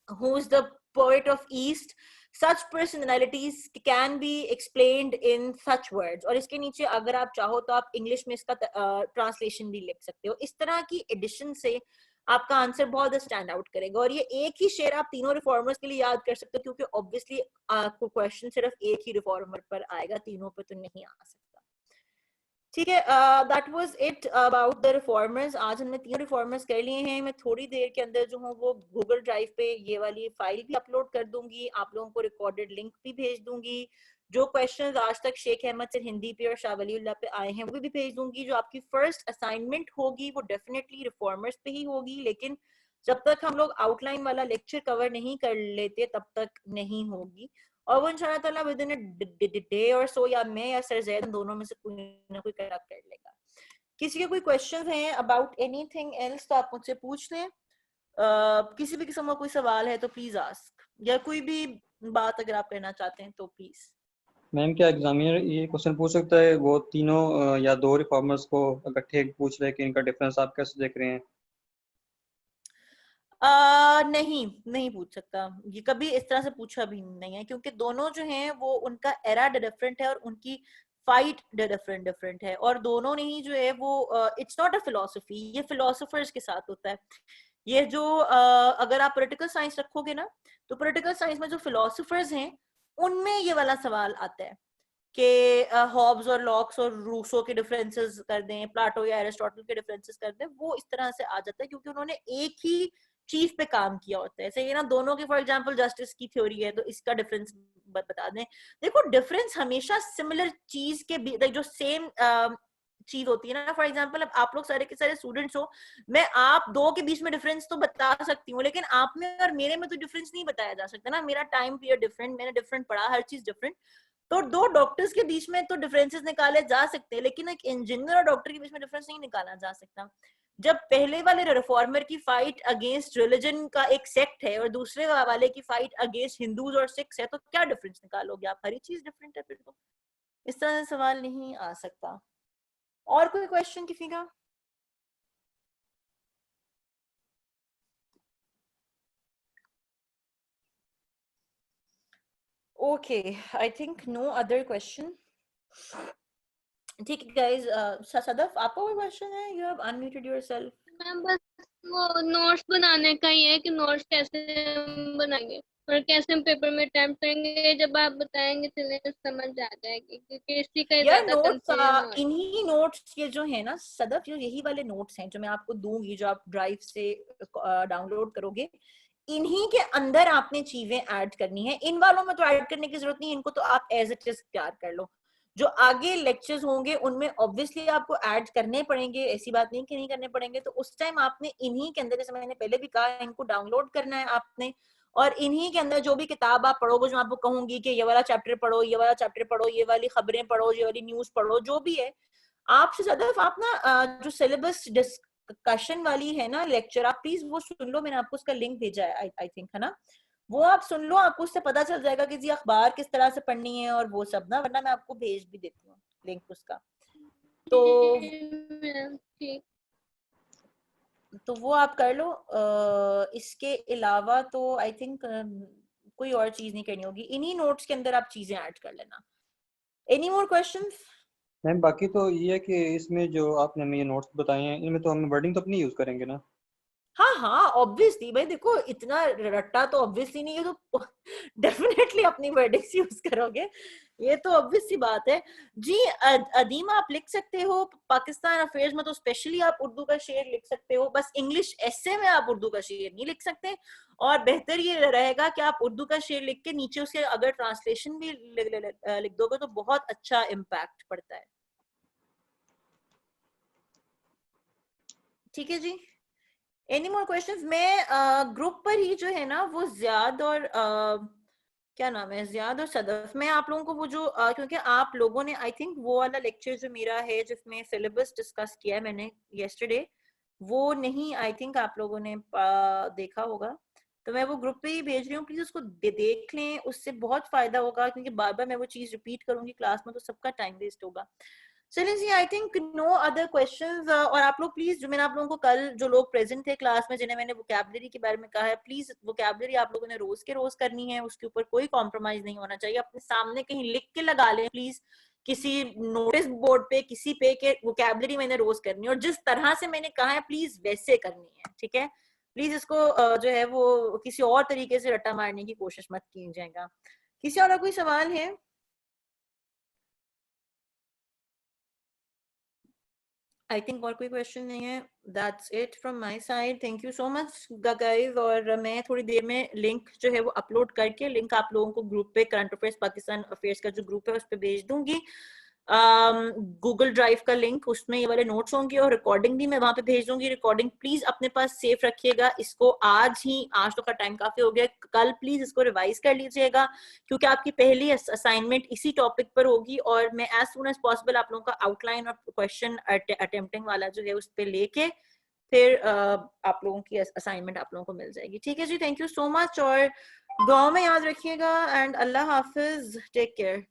who is the poet of east, such personalities can be explained in such words। और इसके नीचे अगर आप चाहो तो आप इंग्लिश में इसका ट्रांसलेशन भी लिख सकते हो। इस तरह की एडिशन से आपका आंसर बहुत स्टैंड आउट करेगा। और ये एक ही शेर आप तीनों रिफॉर्मर्स के लिए याद कर सकते हो, क्योंकि ऑब्वियसली आपको क्वेश्चन सिर्फ एक ही रिफॉर्मर पर आएगा, तीनों पर तो नहीं आ सकता। ठीक है, that was it about the reformers. आज हमने 3 रिफॉर्मर्स कर लिए हैं। मैं थोड़ी देर के अंदर जो हूँ वो गूगल ड्राइव पे ये वाली फाइल भी अपलोड कर दूंगी, आप लोगों को रिकॉर्डेड लिंक भी भेज दूंगी। जो क्वेश्चंस आज तक शेख अहमद से हिंदी पे और शाह वलीउल्लाह पे आए हैं वो भी भेज दूंगी। जो आपकी फर्स्ट असाइनमेंट होगी वो डेफिनेटली रिफॉर्मर्स पे ही होगी, लेकिन जब तक हम लोग आउटलाइन वाला लेक्चर कवर नहीं कर लेते तब तक नहीं होगी। और वो इंशाल्लाह ताला विद इन अ डे और सो, या मैं या सर जैद दोनों में से कोई ना कोई कंडक्ट कर लेगा। किसी के कोई क्वेश्चंस हैं अबाउट एनीथिंग एल्स तो आप मुझसे पूछ लें। किसी भी किस्म का कोई सवाल है तो प्लीज आस्क, या कोई भी बात अगर आप करना चाहते हैं तो प्लीज। मैम क्या एग्जामिनर ये क्वेश्चन पूछ सकता है वो तीनों या 2 रिफॉर्मर्स को इकट्ठे पूछ रहे कि इनका डिफरेंस आप कैसे देख रहे हैं? नहीं पूछ सकता, ये कभी इस तरह से पूछा भी नहीं है, क्योंकि दोनों जो हैं वो उनका एरा डिफरेंट है और उनकी फाइट डिफरेंट है, और दोनों ने ही जो है वो इट्स नॉट अ फिलोसफी, ये फिलोसोफर्स के साथ होता है। ये जो अगर आप पॉलिटिकल साइंस रखोगे ना, तो पॉलिटिकल साइंस में जो फिलोसोफर्स हैं उनमें ये वाला सवाल आता है कि हॉब्स और लॉक्स और रूसो के डिफरेंसेस कर दें, प्लाटो या एरिस्टोटल के डिफरेंसेस कर दें, वो इस तरह से आ जाता है क्योंकि उन्होंने एक ही चीज पे काम किया होता है। सही ना, दोनों की फॉर एग्जांपल जस्टिस की थ्योरी है तो इसका डिफरेंस बता दें। देखो डिफरेंस हमेशा सिमिलर चीज के जो सेम चीज होती है ना, फॉर एग्जांपल अब आप लोग सारे के सारे स्टूडेंट्स हो, मैं आप दो के बीच में डिफरेंस तो बता सकती हूँ, लेकिन आप में और मेरे में तो डिफरेंस नहीं बताया जा सकता ना। मेरा टाइम पीरियड डिफरेंट, मैंने डिफरेंट पढ़ा, हर चीज डिफरेंट। तो 2 डॉक्टर्स के बीच में तो डिफरेंसेस निकाले जा सकते हैं, लेकिन एक इंजीनियर और डॉक्टर के बीच में डिफरेंस नहीं निकाला जा सकता। जब पहले वाले रिफॉर्मर की फाइट अगेंस्ट रिलीजन का एक सेक्ट है और दूसरे वाले की फाइट अगेंस्ट हिंदूज और सिख्स है, तो क्या डिफरेंस निकालोगे आप? हर चीज डिफरेंट है फिर तो, इस तरह से सवाल नहीं आ सकता। और कोई क्वेश्चन किसी का? Okay, I think no other question. ठीक है guys, सदफ आपका कोई question है? You have unmuted yourself. Ma'am बस वो नोट्स बनाने का ही है कि नोट्स कैसे हम बनाएंगे और कैसे हम पेपर में अटेम्प्ट करेंगे, जब आप बताएंगे चलें समझ आ जाएगी, क्योंकि इसी का ही यार ज्यादा नोट्स, कंफ्यूजन हो रहा है। इन्हीं नोट्स ये जो है ना सदफ, जो यही वाले नोट्स हैं जो मैं आपको दूंगी, जो आप ड्राइव से डाउनलोड करोगे, इन्हीं के अंदर आपने चीजें ऐड करनी है। इन वालों में तो ऐड करने की जरूरत नहीं, इनको तो आप एज इट इज तैयार कर लो। जो आगे लेक्चर्स होंगे उनमें ऑब्वियसली आपको ऐड करने पड़ेंगे, ऐसी बात नहीं कि नहीं करने पड़ेंगे। तो उस टाइम आपने इन्हीं के अंदर, जैसे मैंने पहले भी कहा, इनको डाउनलोड करना है आपने, और इन्हीं के अंदर जो भी किताब आप पढ़ोगे, जो आपको कहूंगी कि ये वाला चैप्टर पढ़ो, ये वाला चैप्टर पढ़ो, ये वाली खबरें पढ़ो, ये वाली न्यूज पढ़ो, जो भी है, आपसे ज्यादा आप ना जो सिलेबस डिस्कशन वाली है ना लेक्चर, आप प्लीज वो सुन लो। मैंने आपको उसका लिंक भेजा है, आई थिंक, है ना? वो आप सुन लो, आपको उससे पता चल जाएगा कि जी अखबार किस तरह से पढ़नी है और वो सब ना, वरना मैं आपको भेज भी देती हूँ लिंक उसका। तो ठीक, तो वो आप कर लो। इसके अलावा तो आई थिंक कोई और चीज नहीं करनी होगी, इन्हीं नोट्स के अंदर आप चीजें ऐड कर लेना। Any more questions? मैम बाकी तो ये है कि इसमें जो आपने हमें ये नोट्स बताए हैं इनमें तो हम वर्डिंग तो अपनी यूज करेंगे ना? हाँ हाँ ऑब्वियसली भाई, देखो इतना रट्टा तो ऑब्वियसली नहीं है, तो डेफिनेटली अपनी वर्डिंग्स यूज करोगे, ये तो ऑब्वियस सी बात है जी। अदीमा आप लिख सकते हो पाकिस्तान अफेयर्स में, तो स्पेशली आप उर्दू का शेर लिख सकते हो, बस इंग्लिश एसे में आप उर्दू का शेर नहीं लिख सकते। और बेहतर ये रहेगा कि आप उर्दू का शेर लिख के नीचे उसके अगर ट्रांसलेशन भी लिख दोगे तो बहुत अच्छा इम्पैक्ट पड़ता है। ठीक है जी, एनी मोर क्वेश्चंस? मैं ग्रुप पर ही जो है ना वो ज़ियाद और क्या नाम है, ज़ियाद और सदफ, मैं आप लोगों को वो जो क्योंकि आप लोगों ने आई थिंक वो वाला लेक्चर जो मेरा है जिसमें सिलेबस डिस्कस किया है मैंने येस्टरडे, वो नहीं आई थिंक आप लोगों ने देखा होगा, तो मैं वो ग्रुप पे ही भेज रही हूँ, प्लीज उसको देख लें, उससे बहुत फायदा होगा, क्योंकि बार बार मैं वो चीज रिपीट करूंगी क्लास में तो सबका टाइम वेस्ट होगा। चलिए जी, I think no other questions. और आप लोग प्लीज, जो मैंने आप लोगों को कल जो लोग प्रेजेंट थे क्लास में जिन्हें मैंने वोकैबुलरी के बारे में कहा है, प्लीज वोकैबुलरी आप लोगों ने रोज के रोज करनी है, उसके ऊपर कोई कॉम्प्रोमाइज नहीं होना चाहिए। अपने सामने कहीं लिख के लगा लें प्लीज, किसी नोटिस बोर्ड पे किसी पे, के वोकैबुलरी मैंने रोज करनी है और जिस तरह से मैंने कहा है प्लीज वैसे करनी है, ठीक है? प्लीज इसको जो है वो किसी और तरीके से रट्टा मारने की कोशिश मत कीजिएगा। किसी और कोई सवाल है? आई थिंक और कोई क्वेश्चन नहीं है। That's it from my side, thank you so much guys. और मैं थोड़ी देर में लिंक जो है वो अपलोड करके, लिंक आप लोगों को ग्रुप पे, करंट अफेयर्स पाकिस्तान अफेयर्स का जो ग्रुप है उस पर भेज दूंगी। गूगल ड्राइव का लिंक, उसमें ये वाले नोट्स होंगे और रिकॉर्डिंग भी मैं वहां पे भेज दूंगी। रिकॉर्डिंग प्लीज अपने पास सेफ रखिएगा, इसको आज तो का टाइम काफी हो गया, कल प्लीज इसको रिवाइज कर लीजिएगा, क्योंकि आपकी पहली असाइनमेंट इसी टॉपिक पर होगी और मैं एज सून एज पॉसिबल आप लोगों का आउटलाइन और क्वेश्चन अटेम्प्टिंग वाला जो है उस पर लेके फिर आप लोगों की असाइनमेंट आप लोगों को मिल जाएगी। ठीक है जी, थैंक यू सो मच और दुआ में याद रखिएगा एंड अल्लाह हाफिज, टेक केयर।